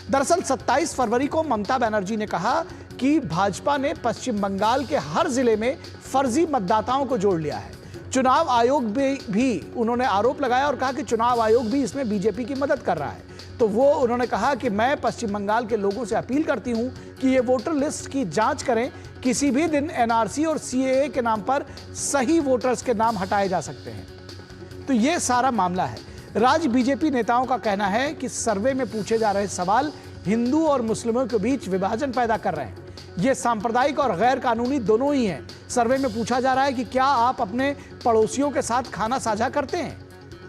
दरअसल 27 फरवरी को ममता बनर्जी ने कहा कि भाजपा ने पश्चिम बंगाल के हर जिले में फर्जी मतदाताओं को जोड़ लिया है। चुनाव आयोग भी उन्होंने आरोप लगाया और कहा कि चुनाव आयोग भी इसमें बीजेपी की मदद कर रहा है। तो वो उन्होंने कहा कि मैं पश्चिम बंगाल के लोगों से अपील करती हूं कि ये वोटर लिस्ट की जांच करें। किसी भी दिन एनआरसी और सीएए के नाम पर सही वोटर्स के नाम हटाए जा सकते हैं। तो ये सारा मामला है। राज्य बीजेपी नेताओं का कहना है कि सर्वे में पूछे जा रहे सवाल हिंदू और मुस्लिमों के बीच विभाजन पैदा कर रहे हैं। ये सांप्रदायिक और गैर कानूनी दोनों ही हैं। सर्वे में पूछा जा रहा है कि क्या आप अपने पड़ोसियों के साथ खाना साझा करते हैं?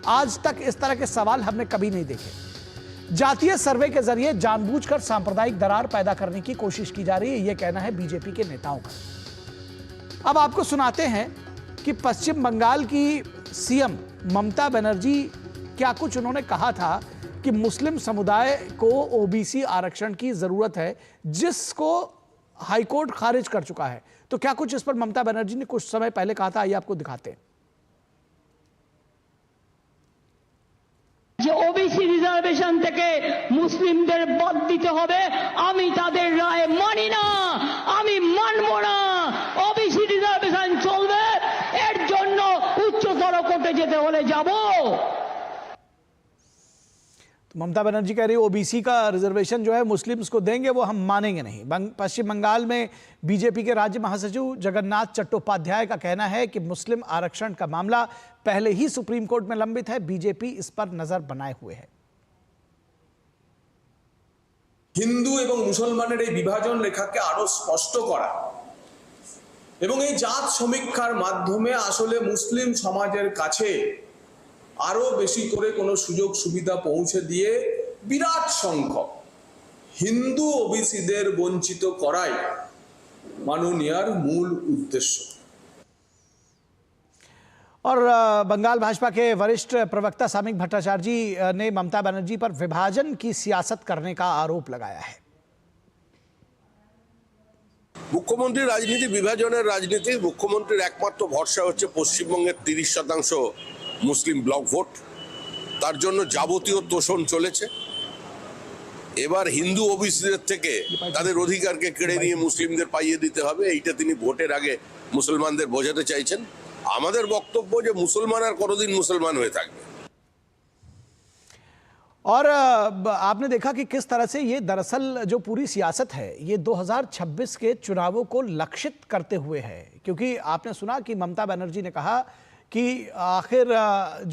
आज तक इस तरह के सवाल हमने कभी नहीं देखे। जातीय सर्वे के जरिए जानबूझकर सांप्रदायिक दरार पैदा करने की कोशिश की जा रही है, यह कहना है बीजेपी के नेताओं का। अब आपको सुनाते हैं कि पश्चिम बंगाल की सीएम ममता बनर्जी क्या कुछ उन्होंने कहा था कि मुस्लिम समुदाय को ओबीसी आरक्षण की जरूरत है, जिसको हाईकोर्ट खारिज कर चुका है। तो क्या कुछ इस पर ममता बनर्जी ने कुछ समय पहले कहा था, आइए आपको दिखाते हैं। যে ওবিসি রিজার্ভেশন থেকে মুসলিমদের বাদ দিতে হবে, আমি তাদের রায় মানি না, আমি মানব না। ওবিসি রিজার্ভেশন চলবে, এর জন্য উচ্চতর কোর্টে যেতে হলে যাব। ममता बनर्जी कह रही है ओबीसी का रिजर्वेशन जो है मुस्लिम्स को देंगे, वो हम मानेंगे नहीं। पश्चिम बंगाल में बीजेपी के राज्य महासचिव जगन्नाथ चट्टोपाध्याय का कहना है कि मुस्लिम आरक्षण का मामला पहले ही सुप्रीम कोर्ट में लंबित है, बीजेपी इस पर नजर बनाए हुए है। हिंदू एवं मुसलमानेर এই বিভাজন রেখাকে আরো স্পষ্ট করা এবং এই জাত সমীক্ষার মাধ্যমে আসলে মুসলিম সমাজের কাছে আরো বেশি করে কোনো সুযোগ সুবিধা পৌঁছে দিয়ে বিরাট সংখ্যক হিন্দু ওবিসিদের বঞ্চিত করাই মাননীয়ার মূল উদ্দেশ্য। और बंगाल भाजपा के वरिष्ठ प्रवक्ता सामिक भट्टाचार्य जी ने ममता बनर्जी पर विभाजन की सियासत करने का आरोप लगाया है। मुख्यमंत्री राजनीति विभाजনের রাজনীতি। মুখ্যমন্ত্রীর একমাত্র ভরসা হচ্ছে পশ্চিমবঙ্গের 30% মুসলিম ব্লক ভোট। তার জন্য যাবতীয় তোষণ চলেছে। এবার হিন্দু ওবিসিদের থেকে তাদের অধিকারকে কেড়ে নিয়ে মুসলিমদের পাইয়ে দিতে হবে, এইটা তিনি ভোটের আগে মুসলমানদের বোঝাতে চাইছেন। আমাদের বক্তব্য যে মুসলমান আর কতদিন মুসলমান হয়ে থাকবে। और आपने देखा कि किस तरह से ये दरअसल जो पूरी सियासत है ये 2026 के चुनावों को लक्षित करते हुए है। क्योंकि आपने सुना कि ममता बनर्जी ने कहा कि आखिर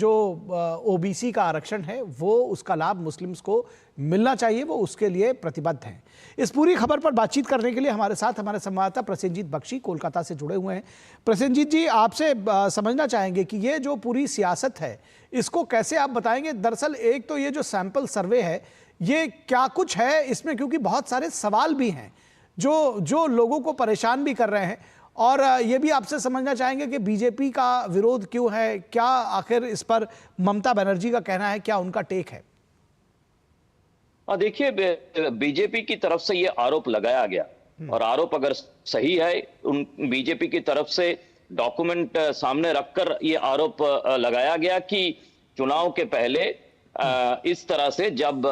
जो ओबीसी का आरक्षण है वो उसका लाभ मुस्लिम्स को मिलना चाहिए, वो उसके लिए प्रतिबद्ध हैं। इस पूरी खबर पर बातचीत करने के लिए हमारे साथ हमारे संवाददाता प्रसेनजीत बख्शी कोलकाता से जुड़े हुए हैं। प्रसेनजीत जी, आपसे समझना चाहेंगे कि ये जो पूरी सियासत है इसको कैसे आप बताएंगे। दरअसल एक तो ये जो सैंपल सर्वे है ये क्या कुछ है इसमें, क्योंकि बहुत सारे सवाल भी हैं जो लोगों को परेशान भी कर रहे हैं। और ये भी आपसे समझना चाहेंगे कि बीजेपी का विरोध क्यों है, क्या आखिर इस पर ममता बनर्जी का कहना है, क्या उनका टेक है। देखिए, बीजेपी की तरफ से ये आरोप लगाया गया और आरोप अगर सही है, उन बीजेपी की तरफ से डॉक्यूमेंट सामने रखकर ये आरोप लगाया गया कि चुनाव के पहले इस तरह से जब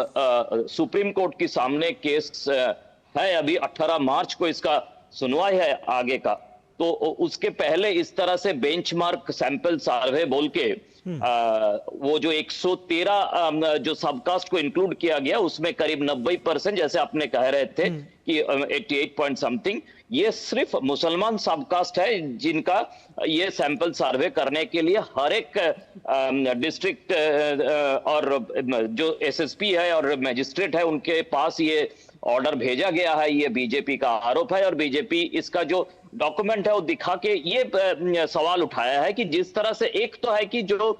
सुप्रीम कोर्ट के सामने केस है, अभी 18 मार्च को इसका सुनवाई है आगे का, तो उसके पहले इस तरह से बेंचमार्क सैंपल सर्वे बोल के वो जो 113 जो सबकास्ट को इंक्लूड किया गया उसमें करीब 90%, जैसे आपने कह रहे थे कि 88 पॉइंट समथिंग, ये सिर्फ मुसलमान सबकास्ट है जिनका ये सैंपल सर्वे करने के लिए हर एक डिस्ट्रिक्ट और जो एसएसपी है और मजिस्ट्रेट है उनके पास ये ऑर्डर भेजा गया है। ये बीजेपी का आरोप है और बीजेपी इसका जो डॉक्यूमेंट है वो दिखा के ये सवाल उठाया है कि जिस तरह से एक तो है कि जो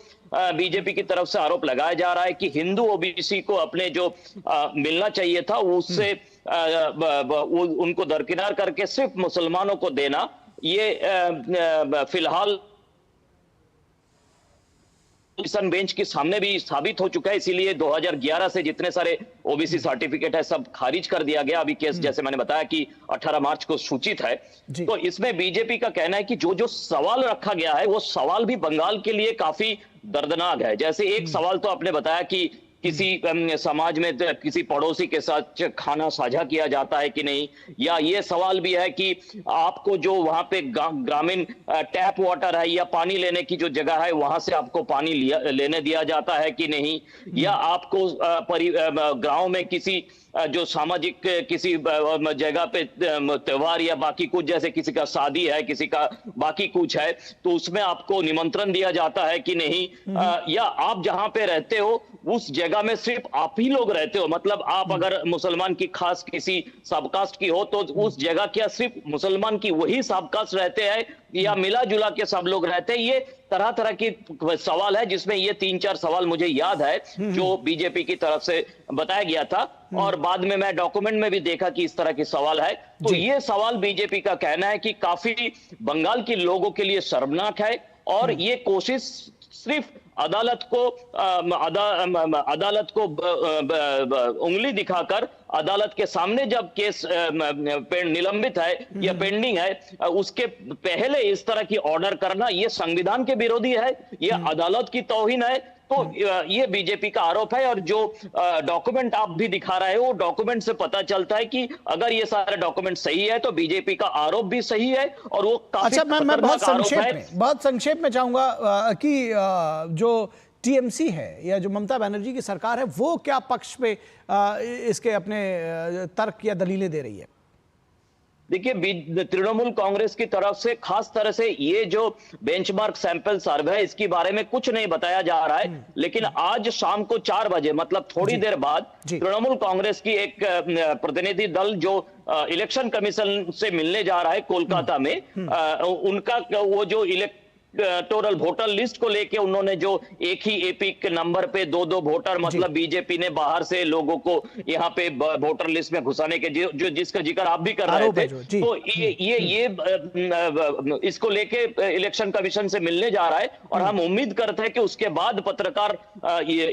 बीजेपी की तरफ से आरोप लगाया जा रहा है कि हिंदू ओबीसी को अपने जो मिलना चाहिए था उससे उनको दरकिनार करके सिर्फ मुसलमानों को देना, ये फिलहाल एप्लीकेशन बेंच के सामने भी साबित हो चुका है, इसीलिए 2011 से जितने सारे ओबीसी सर्टिफिकेट है सब खारिज कर दिया गया। अभी केस जैसे मैंने बताया कि 18 मार्च को सूचित है। तो इसमें बीजेपी का कहना है कि जो जो सवाल रखा गया है वो सवाल भी बंगाल के लिए काफी दर्दनाक है। जैसे एक सवाल तो आपने बताया कि किसी समाज में किसी पड़ोसी के साथ खाना साझा किया जाता है कि नहीं, या ये सवाल भी है कि आपको जो वहां पे ग्रामीण टैप वाटर है या पानी लेने की जो जगह है वहां से आपको पानी लेने दिया जाता है कि नहीं, या आपको गांव में किसी जो सामाजिक किसी जगह पे त्योहार या बाकी कुछ, जैसे किसी का शादी है, किसी का बाकी कुछ है, तो उसमें आपको निमंत्रण दिया जाता है कि नहीं, या आप जहां पे रहते हो उस जगह में सिर्फ आप ही लोग रहते हो, मतलब आप अगर मुसलमान की खास किसी सबकास्ट की हो तो उस जगह क्या सिर्फ मुसलमान की वही सबकास्ट रहते हैं या मिला जुला के सब लोग रहते हैं। ये तरह तरह की सवाल है, जिसमें ये 3-4 सवाल मुझे याद है जो बीजेपी की तरफ से बताया गया था, और बाद में मैं डॉक्यूमेंट में भी देखा कि इस तरह के सवाल है। तो ये सवाल बीजेपी का कहना है कि काफी बंगाल के लोगों के लिए शर्मनाक है, और ये कोशिश सिर्फ अदालत को उंगली दिखाकर अदालत के सामने जब केस निलंबित है या पेंडिंग है उसके पहले इस तरह की ऑर्डर करना, ये संविधान के विरोधी है, ये अदालत की तौहीन है। तो ये बीजेपी का आरोप है, और जो डॉक्यूमेंट आप भी दिखा रहे हो, वो डॉक्यूमेंट से पता चलता है कि अगर ये सारे डॉक्यूमेंट सही है तो बीजेपी का आरोप भी सही है, और वो काफी अच्छा, मैं बहुत संक्षेप में चाहूंगा कि जो टीएमसी है या जो ममता बनर्जी की सरकार है वो क्या पक्ष पे इसके अपने तर्क या दलीलें दे रही है? देखिए, तृणमूल कांग्रेस की तरफ से खास तरह से ये जो बेंचमार्क सैंपल सर्वे है इसके बारे में कुछ नहीं बताया जा रहा है, लेकिन आज शाम को 4 बजे मतलब थोड़ी देर बाद तृणमूल कांग्रेस की एक प्रतिनिधि दल जो इलेक्शन कमीशन से मिलने जा रहा है कोलकाता में, उनका वो जो टोटल वोटर लिस्ट को लेके उन्होंने जो एक ही एपिक नंबर पे 2-2 वोटर, मतलब बीजेपी ने बाहर से लोगों को यहाँ पे वोटर लिस्ट में घुसाने के जो जिसका जिक्र आप भी कर रहे थे, तो ये इसको लेके इलेक्शन कमीशन से मिलने जा रहा है, और हम उम्मीद करते हैं कि उसके बाद पत्रकार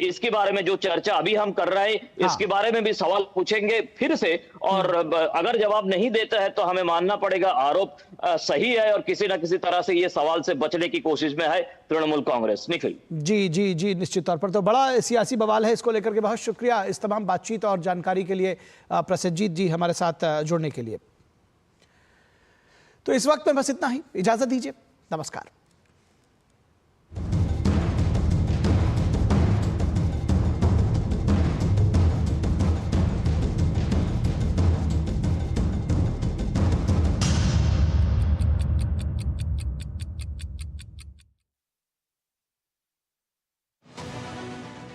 इसके बारे में जो चर्चा अभी हम कर रहे हैं इसके बारे में भी सवाल पूछेंगे फिर से, और अगर जवाब नहीं देता है तो हमें मानना पड़ेगा आरोप सही है, और किसी ना किसी तरह से ये सवाल से बचने की कोशिश में है तृणमूल कांग्रेस। निखिल जी निश्चित तौर पर तो बड़ा सियासी बवाल है, इसको लेकर के बहुत शुक्रिया इस तमाम बातचीत और जानकारी के लिए प्रसन्नजीत जी हमारे साथ जुड़ने के लिए। तो इस वक्त में बस इतना ही, इजाजत दीजिए, नमस्कार।